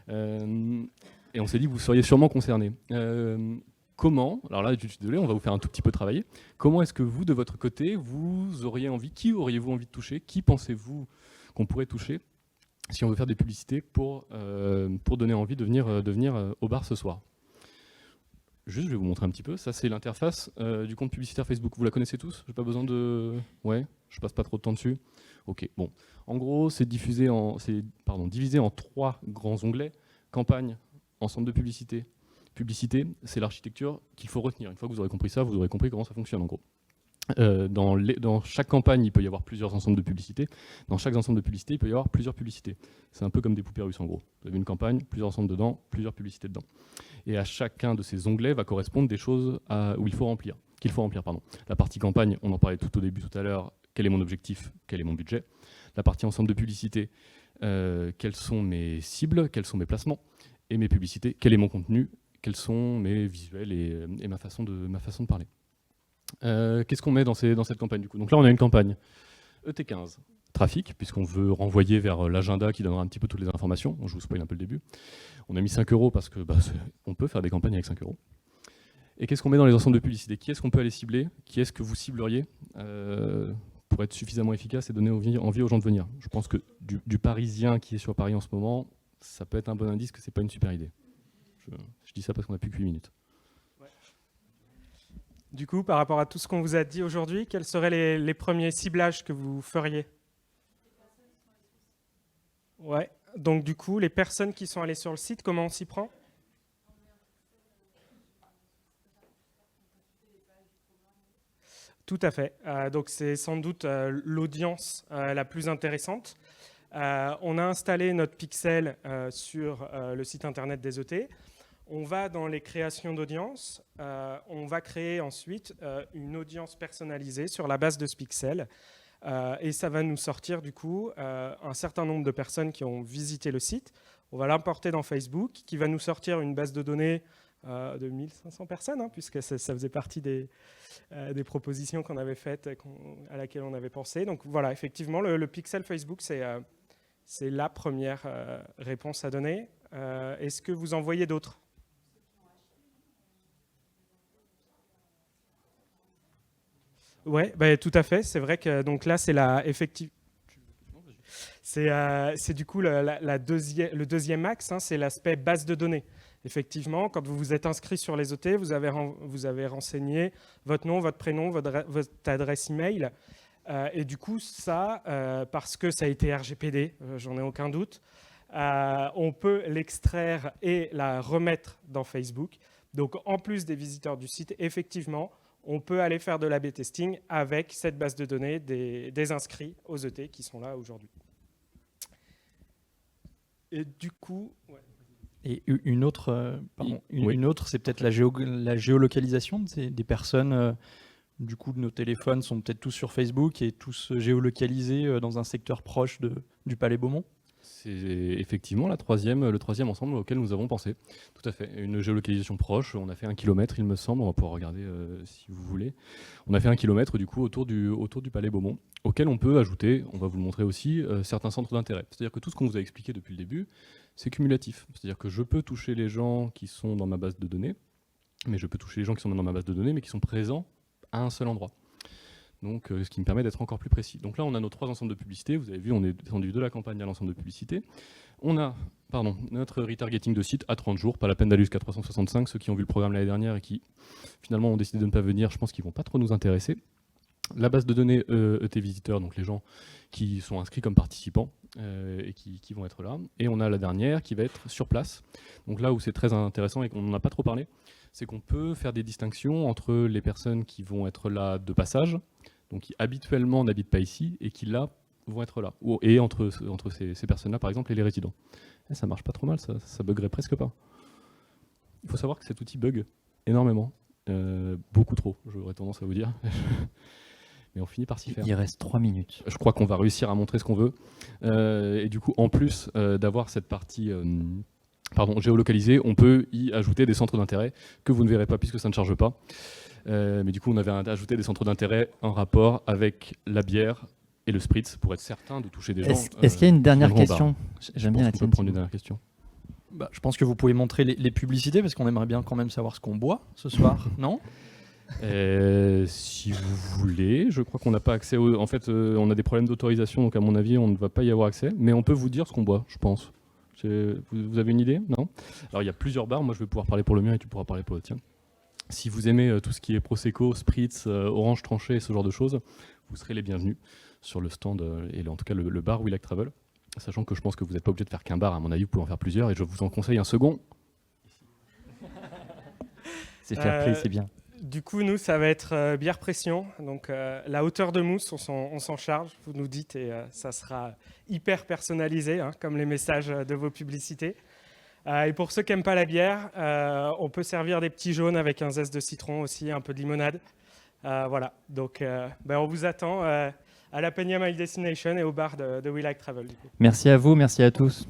Et on s'est dit, vous seriez sûrement concernés. Comment, alors là, je suis désolé, on va vous faire un tout petit peu travailler. Comment est-ce que vous, de votre côté, vous auriez envie, qui auriez-vous envie de toucher? Qui pensez-vous qu'on pourrait toucher si on veut faire des publicités pour donner envie de venir au bar ce soir? Juste, je vais vous montrer un petit peu. Ça, c'est l'interface du compte publicitaire Facebook. Vous la connaissez tous? J'ai pas besoin de... Ouais, je passe pas trop de temps dessus. Ok, bon. En gros, c'est divisé en 3 grands onglets. Campagne, ensemble de publicité. Publicité, c'est l'architecture qu'il faut retenir. Une fois que vous aurez compris ça, vous aurez compris comment ça fonctionne en gros. Dans chaque campagne, il peut y avoir plusieurs ensembles de publicités. Dans chaque ensemble de publicités, il peut y avoir plusieurs publicités. C'est un peu comme des poupées russes en gros. Vous avez une campagne, plusieurs ensembles dedans, plusieurs publicités dedans. Et à chacun de ces onglets va correspondre des choses qu'il faut remplir. La partie campagne, on en parlait tout au début tout à l'heure. Quel est mon objectif? Quel est mon budget? La partie ensemble de publicités, quelles sont mes cibles? Quels sont mes placements? Et mes publicités, quel est mon contenu? Quels sont mes visuels et ma façon de parler? Qu'est-ce qu'on met dans cette campagne du coup? Donc là, on a une campagne ET15, trafic, puisqu'on veut renvoyer vers l'agenda qui donnera un petit peu toutes les informations. Je vous spoil un peu le début. On a mis 5 € parce que on peut faire des campagnes avec 5 €. Et qu'est-ce qu'on met dans les ensembles de publicité? Qui est-ce qu'on peut aller cibler? Qui est-ce que vous cibleriez pour être suffisamment efficace et donner envie aux gens de venir? Je pense que du Parisien qui est sur Paris en ce moment, ça peut être un bon indice que c'est pas une super idée. Je dis ça parce qu'on n'a plus que 8 minutes. Ouais. Du coup, par rapport à tout ce qu'on vous a dit aujourd'hui, quels seraient les premiers ciblages que vous feriez? Ouais. Donc du coup, les personnes qui sont allées sur le site, comment on s'y prend? Tout à fait. Donc c'est sans doute l'audience la plus intéressante. On a installé notre pixel sur le site internet des ET. On va dans les créations d'audience. On va créer ensuite une audience personnalisée sur la base de ce pixel. Et ça va nous sortir du coup un certain nombre de personnes qui ont visité le site. On va l'importer dans Facebook, qui va nous sortir une base de données de 1500 personnes, hein, puisque ça faisait partie des propositions qu'on avait faites, à laquelle on avait pensé. Donc voilà, effectivement, le pixel Facebook, c'est la première réponse à donner. Est-ce que vous en voyez d'autres? Oui, tout à fait. C'est vrai que donc là, c'est c'est du coup le deuxième axe, hein, c'est l'aspect base de données. Effectivement, quand vous vous êtes inscrit sur les OT, vous avez renseigné votre nom, votre prénom, votre adresse email. Et du coup, ça, parce que ça a été RGPD, j'en ai aucun doute, on peut l'extraire et la remettre dans Facebook. Donc, en plus des visiteurs du site, effectivement, on peut aller faire de l'A/B testing avec cette base de données des inscrits aux ET qui sont là aujourd'hui. Et du coup... Ouais. Et une autre, c'est peut-être la géolocalisation des personnes. Du coup, nos téléphones sont peut-être tous sur Facebook et tous géolocalisés dans un secteur proche du Palais Beaumont. C'est effectivement le troisième ensemble auquel nous avons pensé. Tout à fait. Une géolocalisation proche. On a fait 1 kilomètre, il me semble. On va pouvoir regarder si vous voulez. On a fait 1 kilomètre du coup autour du Palais Beaumont, auquel on peut ajouter, on va vous le montrer aussi, certains centres d'intérêt. C'est-à-dire que tout ce qu'on vous a expliqué depuis le début, c'est cumulatif. C'est-à-dire que je peux toucher les gens qui sont dans ma base de données, mais je peux toucher les gens qui sont dans ma base de données, mais qui sont présents à un seul endroit. Donc, ce qui me permet d'être encore plus précis. Donc là, on a nos 3 ensembles de publicités. Vous avez vu, on est descendu de la campagne à l'ensemble de publicités. On a notre retargeting de site à 30 jours. Pas la peine d'aller jusqu'à 365. Ceux qui ont vu le programme l'année dernière et qui, finalement, ont décidé de ne pas venir, je pense qu'ils ne vont pas trop nous intéresser. La base de données ET Visiteurs, donc les gens qui sont inscrits comme participants et qui vont être là. Et on a la dernière qui va être sur place. Donc là où c'est très intéressant et qu'on n'en a pas trop parlé, c'est qu'on peut faire des distinctions entre les personnes qui vont être là de passage, donc qui habituellement n'habitent pas ici et qui là vont être là, et entre ces personnes-là par exemple et les résidents. Et ça marche pas trop mal, ça buggerait presque pas. Il faut savoir que cet outil bug énormément, beaucoup trop, j'aurais tendance à vous dire. Mais on finit par s'y faire. Il reste 3 minutes. Je crois qu'on va réussir à montrer ce qu'on veut. Et du coup, en plus d'avoir cette partie géolocalisée, on peut y ajouter des centres d'intérêt que vous ne verrez pas puisque ça ne charge pas. Mais du coup, on avait ajouté des centres d'intérêt en rapport avec la bière et le spritz pour être certain de toucher des gens. Est-ce qu'il y a une dernière finalement, question? J'aime bien la tienne. prendre une dernière question. Je pense que vous pouvez montrer les publicités parce qu'on aimerait bien quand même savoir ce qu'on boit ce soir, non? Si vous voulez, je crois qu'on n'a pas accès. En fait, on a des problèmes d'autorisation, donc à mon avis, on ne va pas y avoir accès. Mais on peut vous dire ce qu'on boit, je pense. Vous avez une idée? Non? Alors, il y a plusieurs bars. Moi, je vais pouvoir parler pour le mien et tu pourras parler pour le tien. Si vous aimez tout ce qui est Prosecco, Spritz, Orange tranché, ce genre de choses, vous serez les bienvenus sur le stand et en tout cas le bar We Like Travel. Sachant que je pense que vous n'êtes pas obligé de faire qu'un bar, à mon avis, vous pouvez en faire plusieurs et je vous en conseille un second. C'est fair play, c'est bien. Du coup, nous, ça va être bière pression. Donc, la hauteur de mousse, on s'en charge, vous nous dites, et ça sera hyper personnalisé, hein, comme les messages de vos publicités. Et pour ceux qui n'aiment pas la bière, on peut servir des petits jaunes avec un zeste de citron aussi, un peu de limonade. Voilà, donc on vous attend à la Peña My Destination et au bar de We Like Travel. Du coup. Merci à vous, merci à tous.